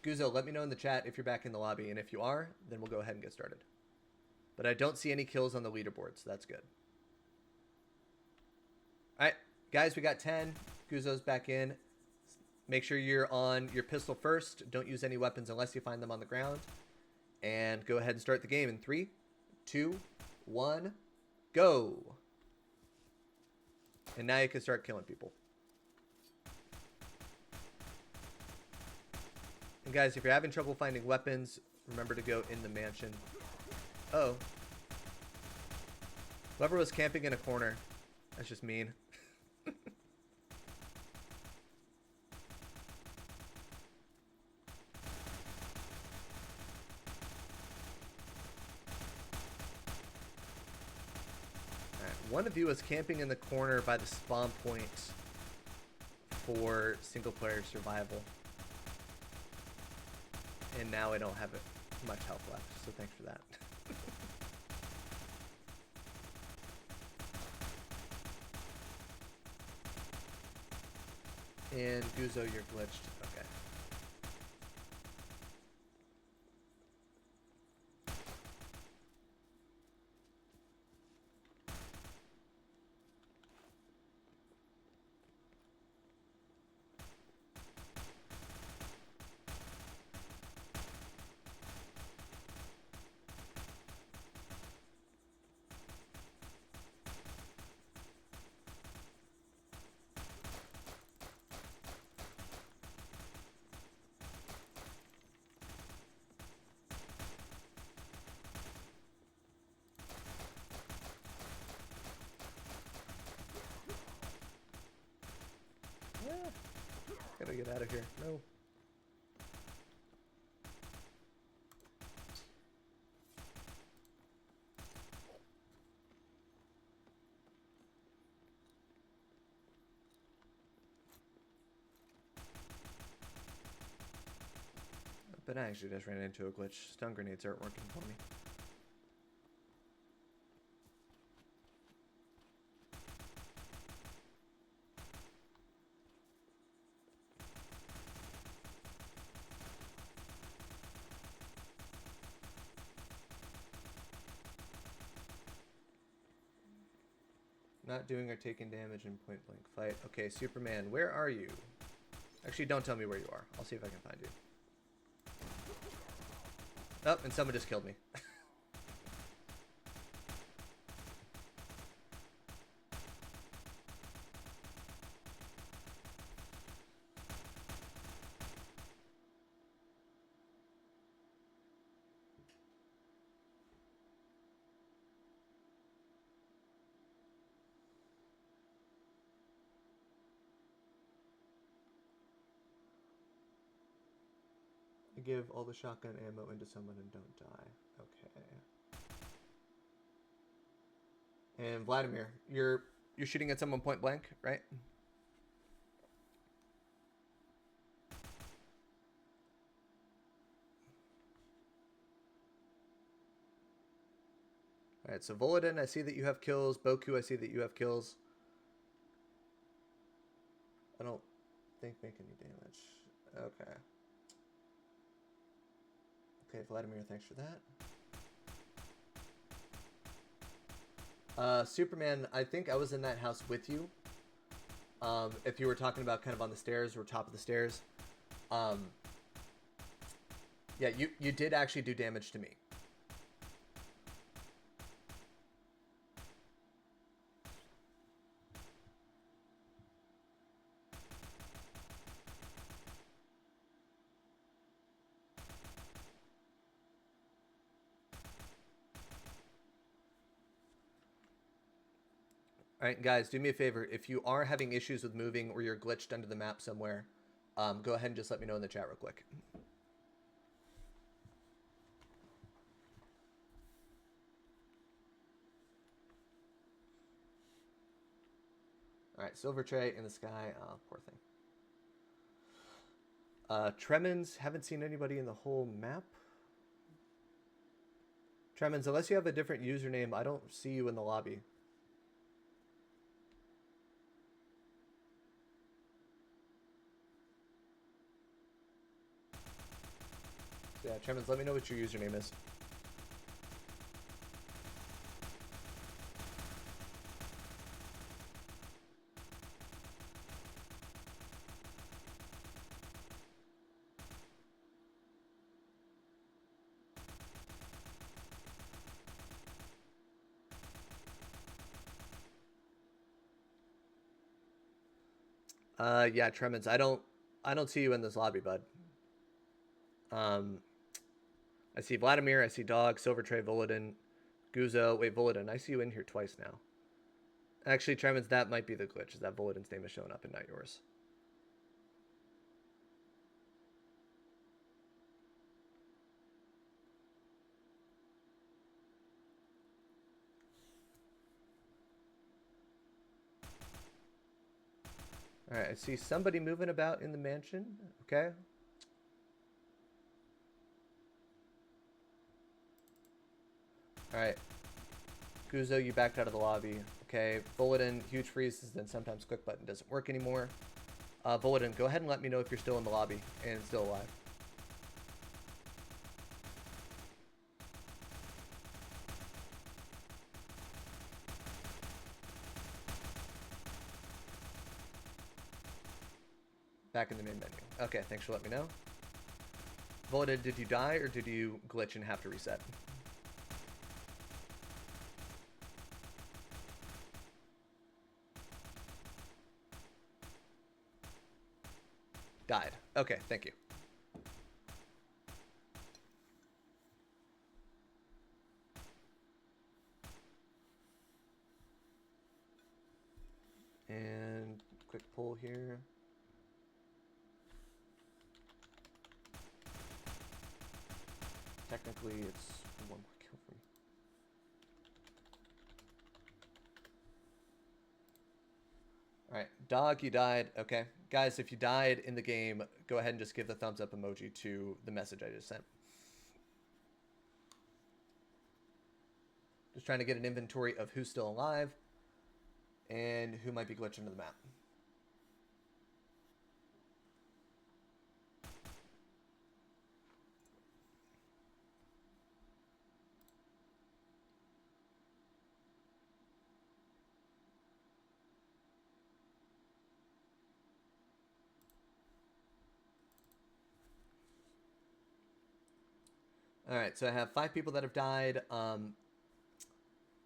S1: Guzo, let me know in the chat if you're back in the lobby. And if you are, then we'll go ahead and get started. But I don't see any kills on the leaderboard, so that's good. All right, guys, we got 10. Guzo's back in. Make sure you're on your pistol first. Don't use any weapons unless you find them on the ground. And go ahead and start the game in 3, 2, 1, go. And now you can start killing people. And guys, if you're having trouble finding weapons, remember to go in the mansion. Uh oh. Whoever was camping in a corner, that's just mean. One of you was camping in the corner by the spawn point for single player survival. And now I don't have much health left, so thanks for that. And Guzo, you're glitched. Okay. Yeah. Gotta get out of here. No. But I actually just ran into a glitch. Stun grenades aren't working for me. Not doing or taking damage in point blank fight. Okay, Superman, where are you? Actually, don't tell me where you are. I'll see if I can find you. Oh, and someone just killed me. Give all the shotgun ammo into someone and don't die. Okay. And Vladimir, you're shooting at someone point blank, right? All right, so Voladin, I see that you have kills. Boku, I see that you have kills. I don't think make any damage. Okay. Okay, Vladimir, thanks for that. Superman, I think I was in that house with you. If you were talking about kind of on the stairs or top of the stairs. Yeah, you did actually do damage to me. All right, guys, do me a favor. If you are having issues with moving or you're glitched under the map somewhere, go ahead and just let me know in the chat real quick. All right, silver tray in the sky. Oh, poor thing. Tremens, haven't seen anybody in the whole map. Tremens, unless you have a different username, I don't see you in the lobby. So yeah, Tremens, let me know what your username is. Yeah, Tremens, I don't see you in this lobby, bud. I see Vladimir, I see Dog, Silver Tray, Voladin, Guzo. Wait, Voladin, I see you in here twice now. Actually, Tremens, that might be the glitch, is that Voladin's name is showing up and not yours. Alright, I see somebody moving about in the mansion. Okay. Alright. Guzo, you backed out of the lobby. Okay. Voladin, huge freezes, then sometimes quick button doesn't work anymore. Voladin, go ahead and let me know if you're still in the lobby and still alive. Back in the main menu. Okay, thanks for letting me know. Voladin, did you die or did you glitch and have to reset? Died. Okay, thank you. And quick pull here. Technically, it's one more kill for me. Alright, Dog, you died. Okay. Guys, if you died in the game, go ahead and just give the thumbs up emoji to the message I just sent. Just trying to get an inventory of who's still alive and who might be glitched into the map. Alright, so I have 5 people that have died. And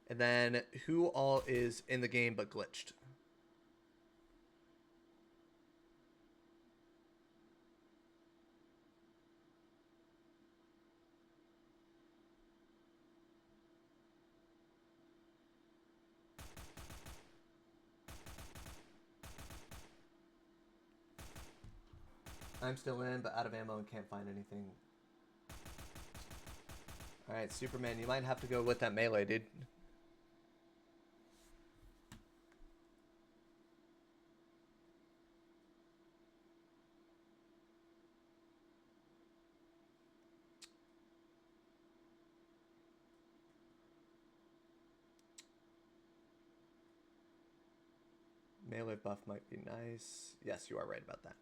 S1: then who all is in the game but glitched? I'm still in, but out of ammo and can't find anything. Alright, Superman, you might have to go with that melee, dude. Melee buff might be nice. Yes, you are right about that.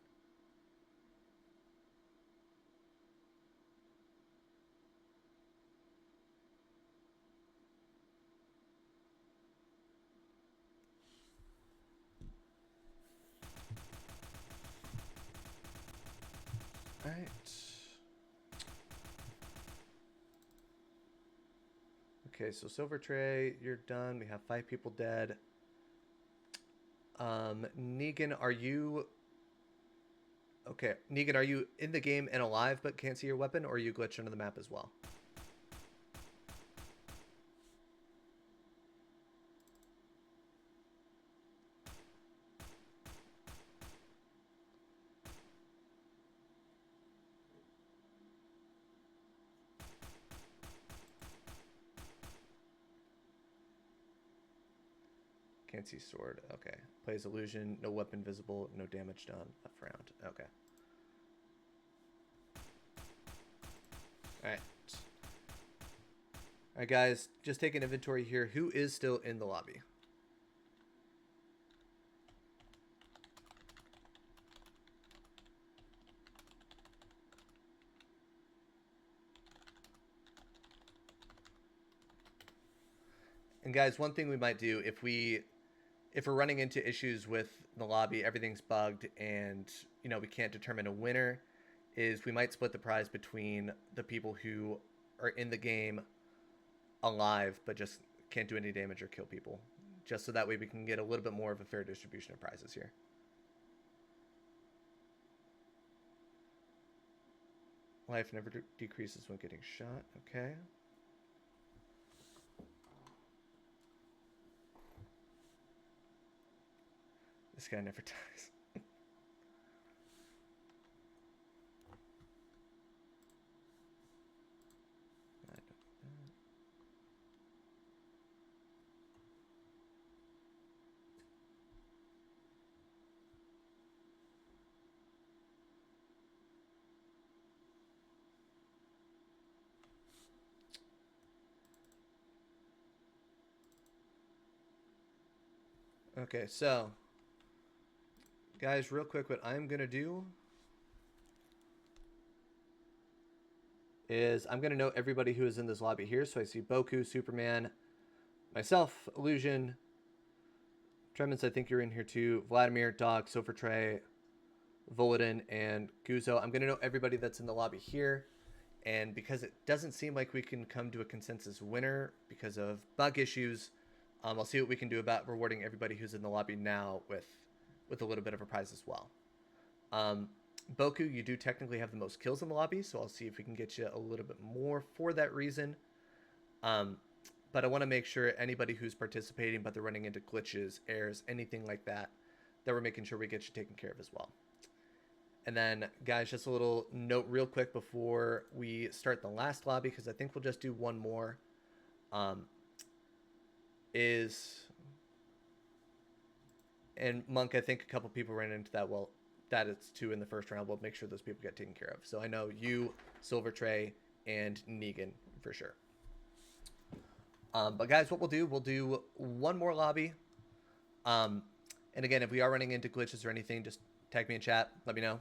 S1: Alright. Okay, so Silver Tray, you're done. We have 5 people dead. Negan, are you... Okay, Negan, are you in the game and alive but can't see your weapon, or are you glitched into the map as well? Can't see sword. Okay. Plays illusion. No weapon visible. No damage done. Left round. Okay. Alright. Alright, guys. Just take an inventory here. Who is still in the lobby? And guys, one thing we might do if we're running into issues with the lobby, everything's bugged, and we can't determine a winner, is we might split the prize between the people who are in the game alive but just can't do any damage or kill people, just so that way we can get a little bit more of a fair distribution of prizes here. Life never decreases when getting shot. Okay. This guy never dies. I don't know. Okay, so guys, real quick, what I'm gonna do is I'm gonna note everybody who is in this lobby here. So I see Boku, Superman, myself, Illusion, Tremens, I think you're in here too, Vladimir, Dog, Silver Tray, Voladin, and Guzo. I'm gonna note everybody that's in the lobby here. And because it doesn't seem like we can come to a consensus winner because of bug issues, I'll see what we can do about rewarding everybody who's in the lobby now with a little bit of a prize as well. Boku, you do technically have the most kills in the lobby, so I'll see if we can get you a little bit more for that reason. But I want to make sure anybody who's participating, but they're running into glitches, errors, anything like that, that we're making sure we get you taken care of as well. And then, guys, just a little note real quick before we start the last lobby, because I think we'll just do one more, and Monk, I think a couple people ran into that. Well, that it's 2 in the first round. We'll make sure those people get taken care of. So I know you, Silver Tray, and Negan for sure. But guys, what we'll do one more lobby. And again, if we are running into glitches or anything, just tag me in chat. Let me know.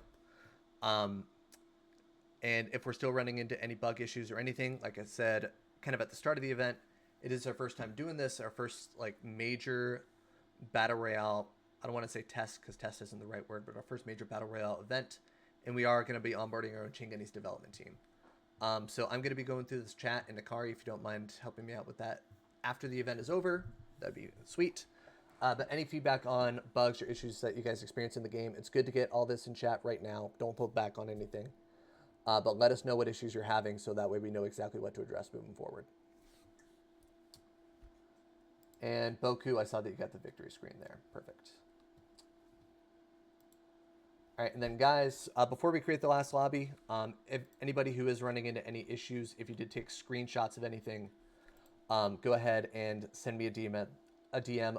S1: And if we're still running into any bug issues or anything, like I said, kind of at the start of the event, it is our first time doing this, our first major battle royale. I don't want to say test because test isn't the right word, but our first major battle royale event, and we are going to be onboarding our own ChainGunnies development team. So I'm going to be going through this chat in Akari. If you don't mind helping me out with that after the event is over, that'd be sweet. But any feedback on bugs or issues that you guys experience in the game, it's good to get all this in chat right now. Don't hold back on anything. But let us know what issues you're having so that way we know exactly what to address moving forward. And Boku, I saw that you got the victory screen there. Perfect. All right, and then guys, before we create the last lobby, if anybody who is running into any issues, if you did take screenshots of anything, go ahead and send me a DM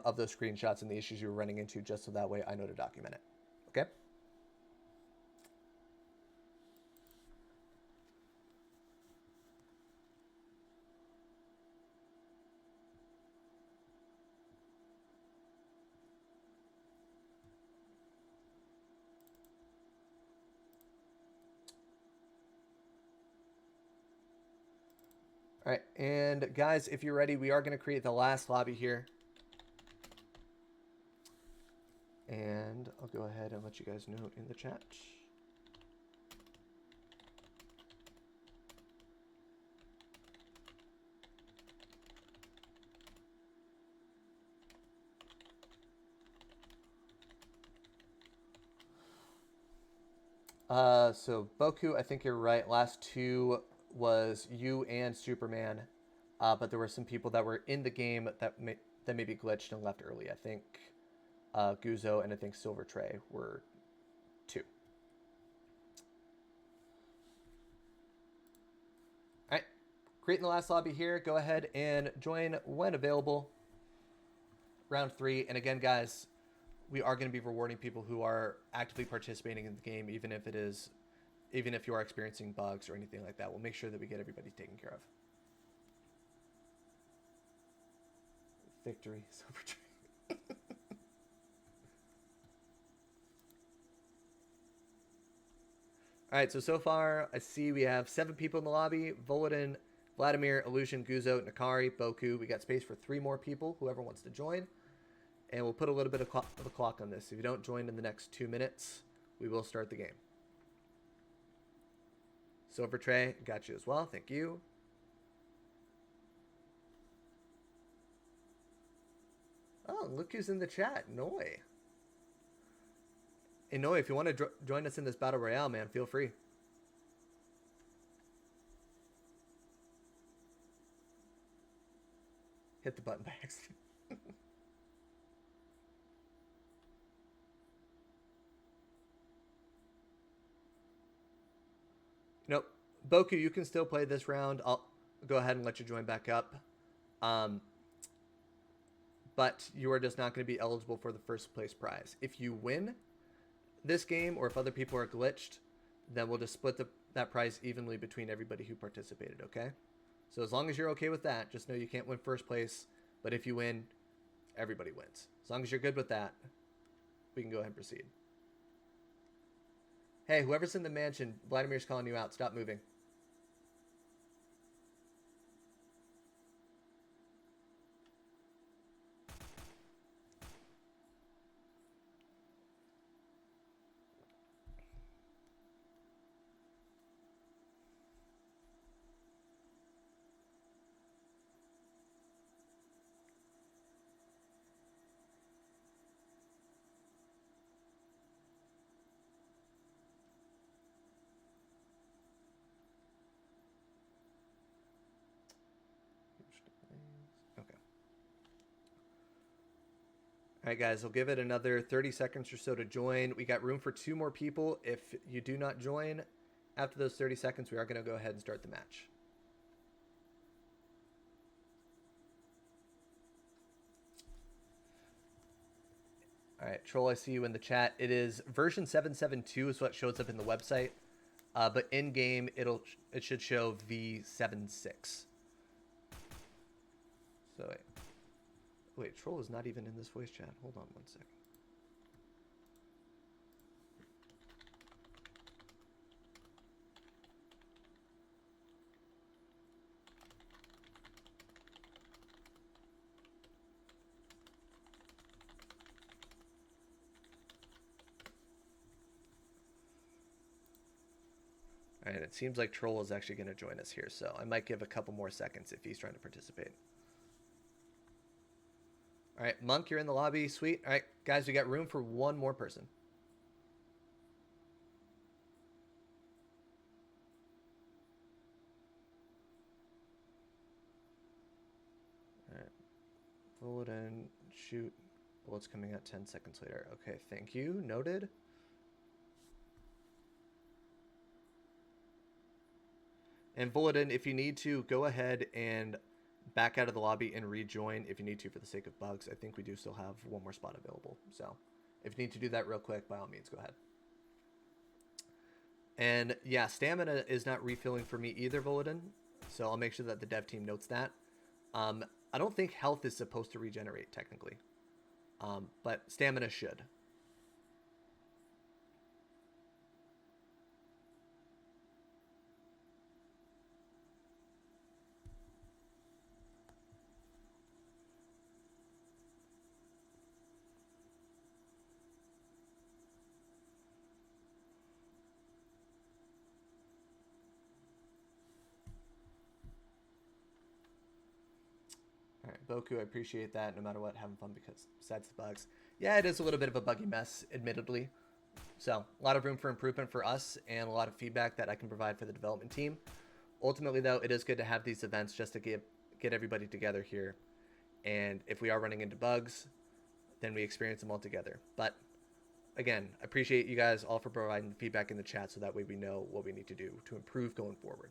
S1: of those screenshots and the issues you were running into, just so that way I know to document it. Okay? All right, and guys, if you're ready, we are going to create the last lobby here. And I'll go ahead and let you guys know in the chat. So Boku, I think you're right. Last 2 was you and Superman, but there were some people that were in the game that maybe glitched and left early. I think Guzo and I think Silver Tray were 2. All right, creating the last lobby here. Go ahead and join when available. round 3. And again, guys, we are going to be rewarding people who are actively participating in the game, even if you are experiencing bugs or anything like that. We'll make sure that we get everybody taken care of. Victory. Silver tree. All right, so far, I see we have 7 people in the lobby. Voladin, Vladimir, Illusion, Guzo, Nakari, Boku. We got space for 3 more people, whoever wants to join. And we'll put a little bit of a clock on this. If you don't join in the next 2 minutes, we will start the game. Silver Tray, got you as well. Thank you. Oh, look who's in the chat. Noi. Hey, Noi, if you want to join us in this Battle Royale, man, feel free. Hit the button by accident. Nope. Boku, you can still play this round. I'll go ahead and let you join back up. But you are just not going to be eligible for the first place prize. If you win this game, or if other people are glitched, then we'll just split that prize evenly between everybody who participated, okay? So as long as you're okay with that, just know you can't win first place, but if you win, everybody wins. As long as you're good with that, we can go ahead and proceed. Hey, whoever's in the mansion, Vladimir's calling you out. Stop moving. Okay. All right, guys, I'll give it another 30 seconds or so to join. We got room for 2 more people. If you do not join after those 30 seconds, we are going to go ahead and start the match. All right, Troll, I see you in the chat. It is version 772 is what shows up in the website, but in game it should show V76. So wait, Troll is not even in this voice chat. Hold on one second. All right, it seems like Troll is actually going to join us here, so I might give a couple more seconds if he's trying to participate. All right, Monk, you're in the lobby. Sweet. All right, guys, we got room for 1 more person. All right. Bullet and shoot. Bullet's coming out 10 seconds later. Okay, thank you. Noted. And Bulletin, if you need to, go ahead and back out of the lobby and rejoin if you need to for the sake of bugs. I think we do still have 1 more spot available. So if you need to do that real quick, by all means, go ahead. And yeah, stamina is not refilling for me either, Bulletin. So I'll make sure that the dev team notes that. I don't think health is supposed to regenerate technically, but stamina should. All right, Boku, I appreciate that. No matter what, having fun because besides the bugs. Yeah, it is a little bit of a buggy mess, admittedly. So a lot of room for improvement for us and a lot of feedback that I can provide for the development team. Ultimately, though, it is good to have these events just to get everybody together here. And if we are running into bugs, then we experience them all together. But again, I appreciate you guys all for providing feedback in the chat so that way we know what we need to do to improve going forward.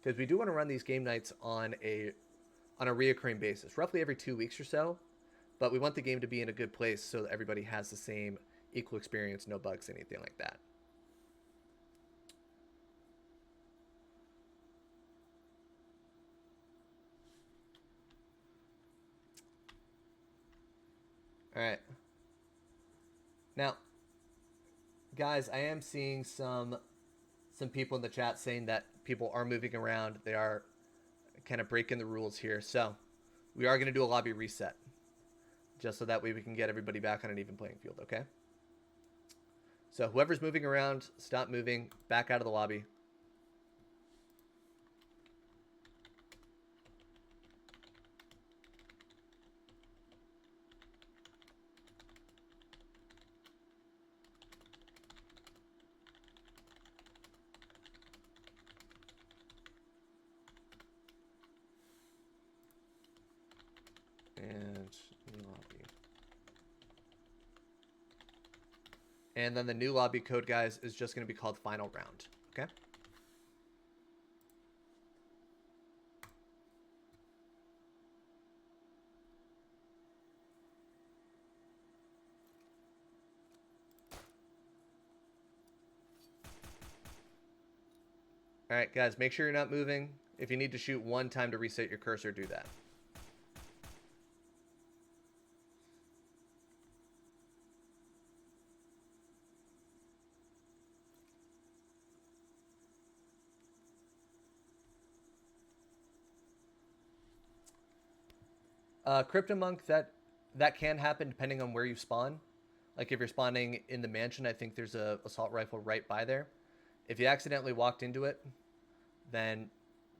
S1: Because we do want to run these game nights on a reoccurring basis, roughly every 2 weeks or so. but we want the game to be in a good place so that everybody has the same equal experience, no bugs, anything like that. All right. Now, guys, I am seeing some people in the chat saying that people are moving around. They are kind of breaking the rules here. So we are going to do a lobby reset just so that way we can get everybody back on an even playing field, okay? So whoever's moving around, stop moving, back out of the lobby. And new lobby. And then the new lobby code, guys, is just going to be called final round, okay? All right, guys, make sure you're not moving. If you need to shoot one time to reset your cursor, do that. CryptoMonk, that can happen depending on where you spawn. Like if you're spawning in the mansion, I think there's a assault rifle right by there. If you accidentally walked into it, then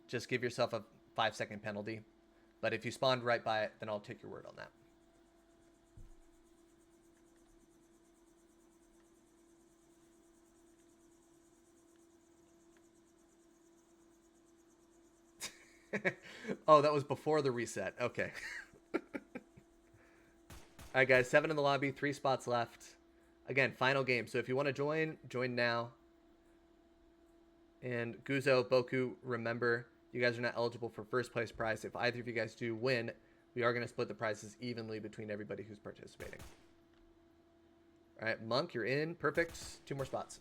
S1: just give yourself a 5-second penalty. But if you spawned right by it, then I'll take your word on that. Oh, that was before the reset. Okay. All right, guys, 7 in the lobby, 3 spots left. Again, final game. So if you want to join now. And Guzo, Boku, remember, you guys are not eligible for first place prize. If either of you guys do win, we are going to split the prizes evenly between everybody who's participating. All right, Monk, you're in. Perfect. 2 more spots.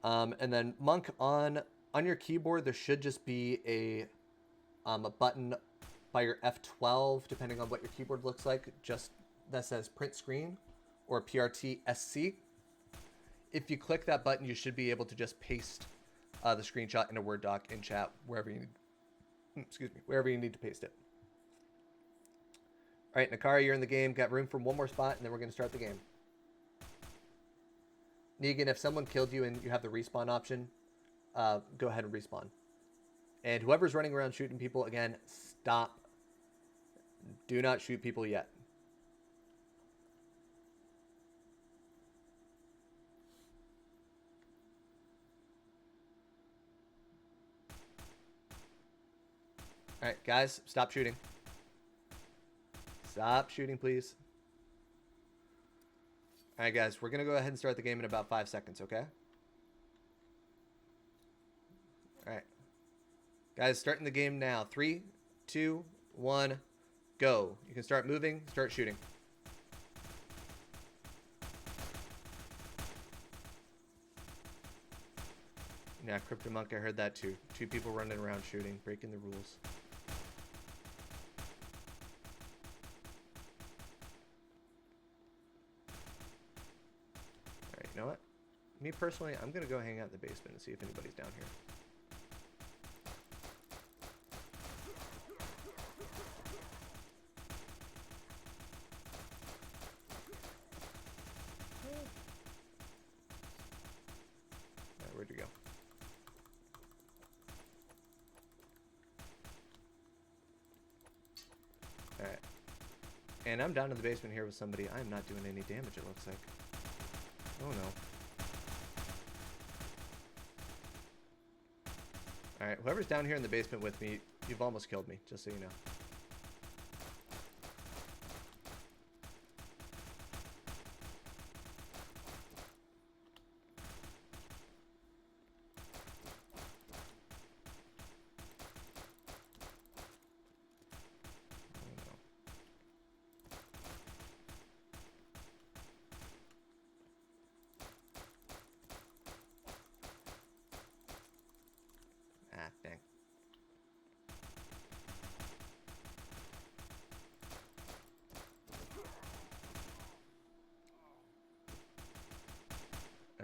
S1: And then Monk, on your keyboard, there should just be a button by your F12, depending on what your keyboard looks like, just that says print screen or PRT SC. If you click that button, you should be able to just paste the screenshot in a Word doc in chat wherever you need to paste it. All right, Nakari, you're in the game. Got room for one more spot, and then we're going to start the game. Negan, if someone killed you and you have the respawn option, go ahead and respawn. And whoever's running around shooting people, again, stop. Do not shoot people yet. All right, guys, stop shooting. Stop shooting, please. All right, guys, we're going to go ahead and start the game in about 5 seconds, okay? All right. Guys, starting the game now. 3, 2, 1, go. You can start moving, start shooting. Yeah, CryptoMonk, I heard that too. 2 people running around shooting, breaking the rules. Alright, you know what? Me personally, I'm going to go hang out in the basement and see if anybody's down here. Alright, where'd you go? Alright. And I'm down in the basement here with somebody. I'm not doing any damage, it looks like. Oh no. Alright, whoever's down here in the basement with me, you've almost killed me, just so you know.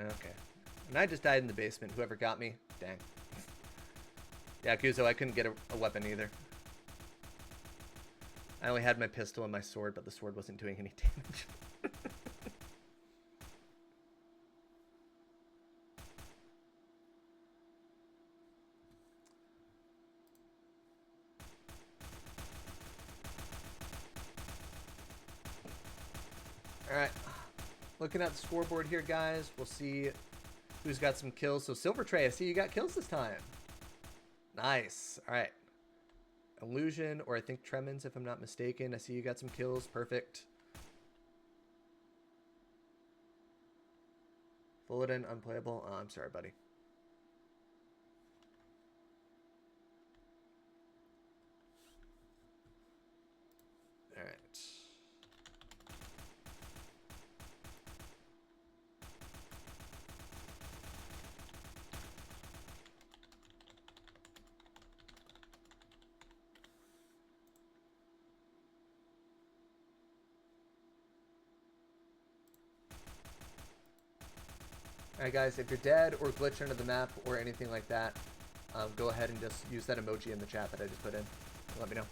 S1: Okay. And I just died in the basement. Whoever got me. Dang. Yeah, Kuzo, I couldn't get a weapon either. I only had my pistol and my sword, but the sword wasn't doing any damage. Alright. Looking at the scoreboard here, guys. We'll see who's got some kills. So, Silver Tray, I see you got kills this time. Nice. Alright. Illusion, or I think Tremens, if I'm not mistaken. I see you got some kills. Perfect. Fullerton, unplayable. Oh, I'm sorry, buddy. Alright. Alright guys, if you're dead or glitched under the map or anything like that, go ahead and just use that emoji in the chat that I just put in. Let me know.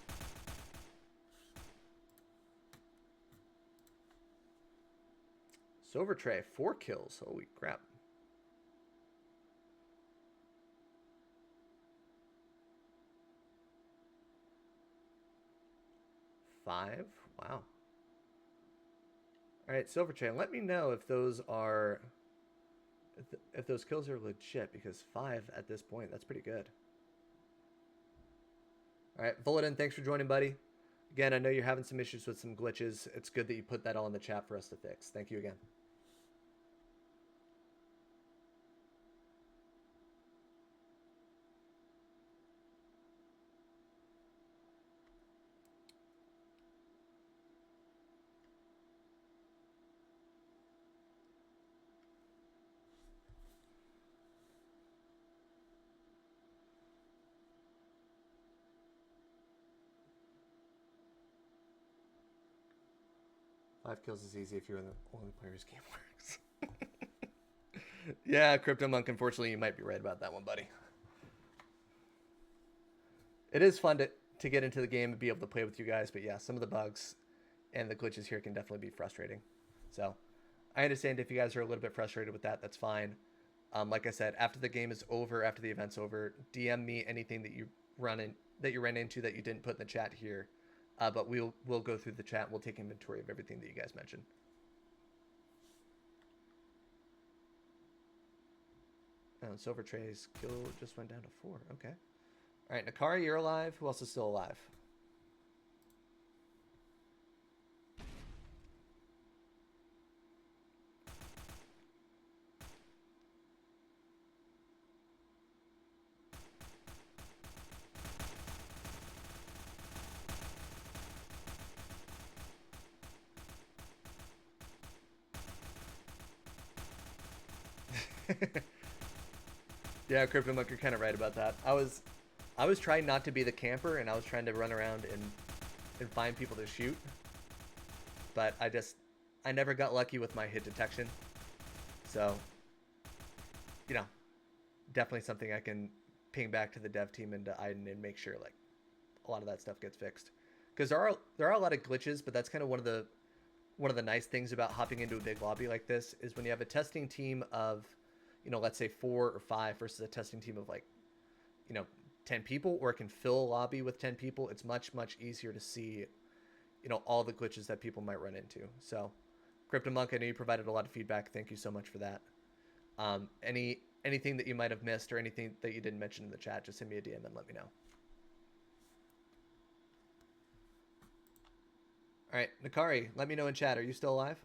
S1: Silver Tray, 4 kills. Holy crap. Five? Wow. Alright, Silver Tray, let me know if those are... if those kills are legit, because 5 at this point, that's pretty good. Alright, Bulletin, thanks for joining, buddy. Again, I know you're having some issues with some glitches. It's good that you put that all in the chat for us to fix. Thank you again. Five kills is easy if you're the only player whose game works. Yeah, Crypto Monk, unfortunately, you might be right about that one, buddy. It is fun to get into the game and be able to play with you guys, but yeah, some of the bugs and the glitches here can definitely be frustrating. So I understand if you guys are a little bit frustrated with that, that's fine. Like I said, after the game is over, after the event's over, DM me anything that you ran into that you didn't put in the chat here. But we'll go through the chat and we'll take inventory of everything that you guys mentioned. Silver Tray's kill just went down to 4. Okay. All right, Nakari, you're alive. Who else is still alive? Yeah, Crypto Monk, you're kind of right about that. I was trying not to be the camper, and I was trying to run around and find people to shoot. But I never got lucky with my hit detection. So, you know, definitely something I can ping back to the dev team and to Aiden and make sure like a lot of that stuff gets fixed. Because there are a lot of glitches, but that's kind of one of the nice things about hopping into a big lobby like this is when you have a testing team of, you know, let's say 4 or 5 versus a testing team of like, you know, 10 people, or it can fill a lobby with 10 people. It's much easier to see, you know, all the glitches that people might run into. So, Crypto Monk, I know you provided a lot of feedback. Thank you so much for that. Anything that you might have missed or anything that you didn't mention in the chat, just send me a DM and let me know. All right, Nakari, let me know in chat. Are you still alive?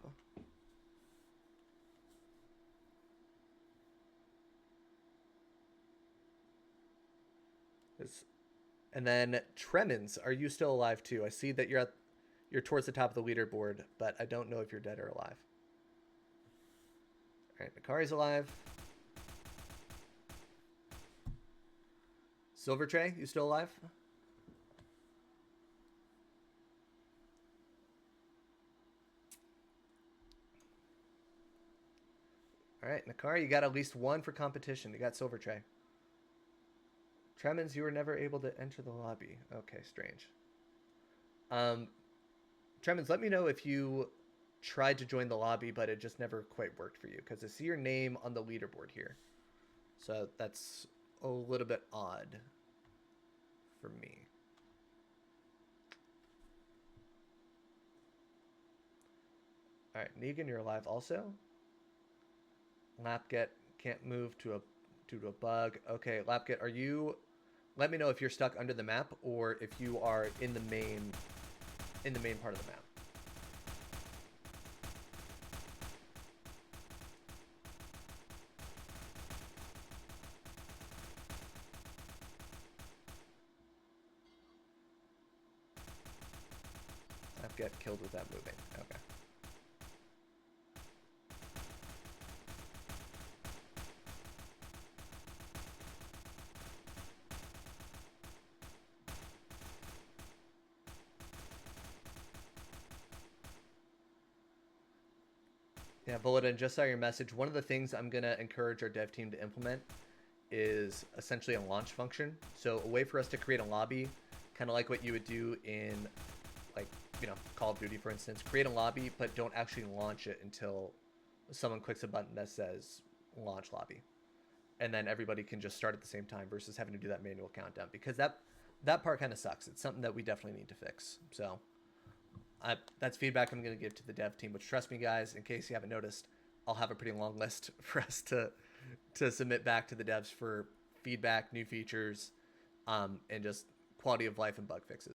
S1: And then Tremens, are you still alive too? I see that you're towards the top of the leaderboard, but I don't know if you're dead or alive. All right, Nakari's alive. Silver Tray, you still alive? All All right, Nakar, you got at least one for competition. You got silver tray. Tremens, you were never able to enter the lobby. Okay, strange. Um, Tremens, let me know if you tried to join the lobby, but it just never quite worked for you, because I see your name on the leaderboard here. So that's a little bit odd for me. All right, Negan, you're alive also. Lapget can't move due to a bug. Okay, Lapget, are you? Let me know if you're stuck under the map or if you are in the main part of the map. Lapget killed without moving. Okay. Yeah, Bulletin, just saw your message. One of the things I'm going to encourage our dev team to implement is essentially a launch function. So a way for us to create a lobby, kind of like what you would do in, like, Call of Duty, for instance. Create a lobby, but don't actually launch it until someone clicks a button that says launch lobby. And then everybody can just start at the same time versus having to do that manual countdown, because that part kind of sucks. It's something that we definitely need to fix. So that's feedback I'm going to give to the dev team, which, trust me, guys, in case you haven't noticed, I'll have a pretty long list for us to submit back to the devs for feedback, new features, and just quality of life and bug fixes.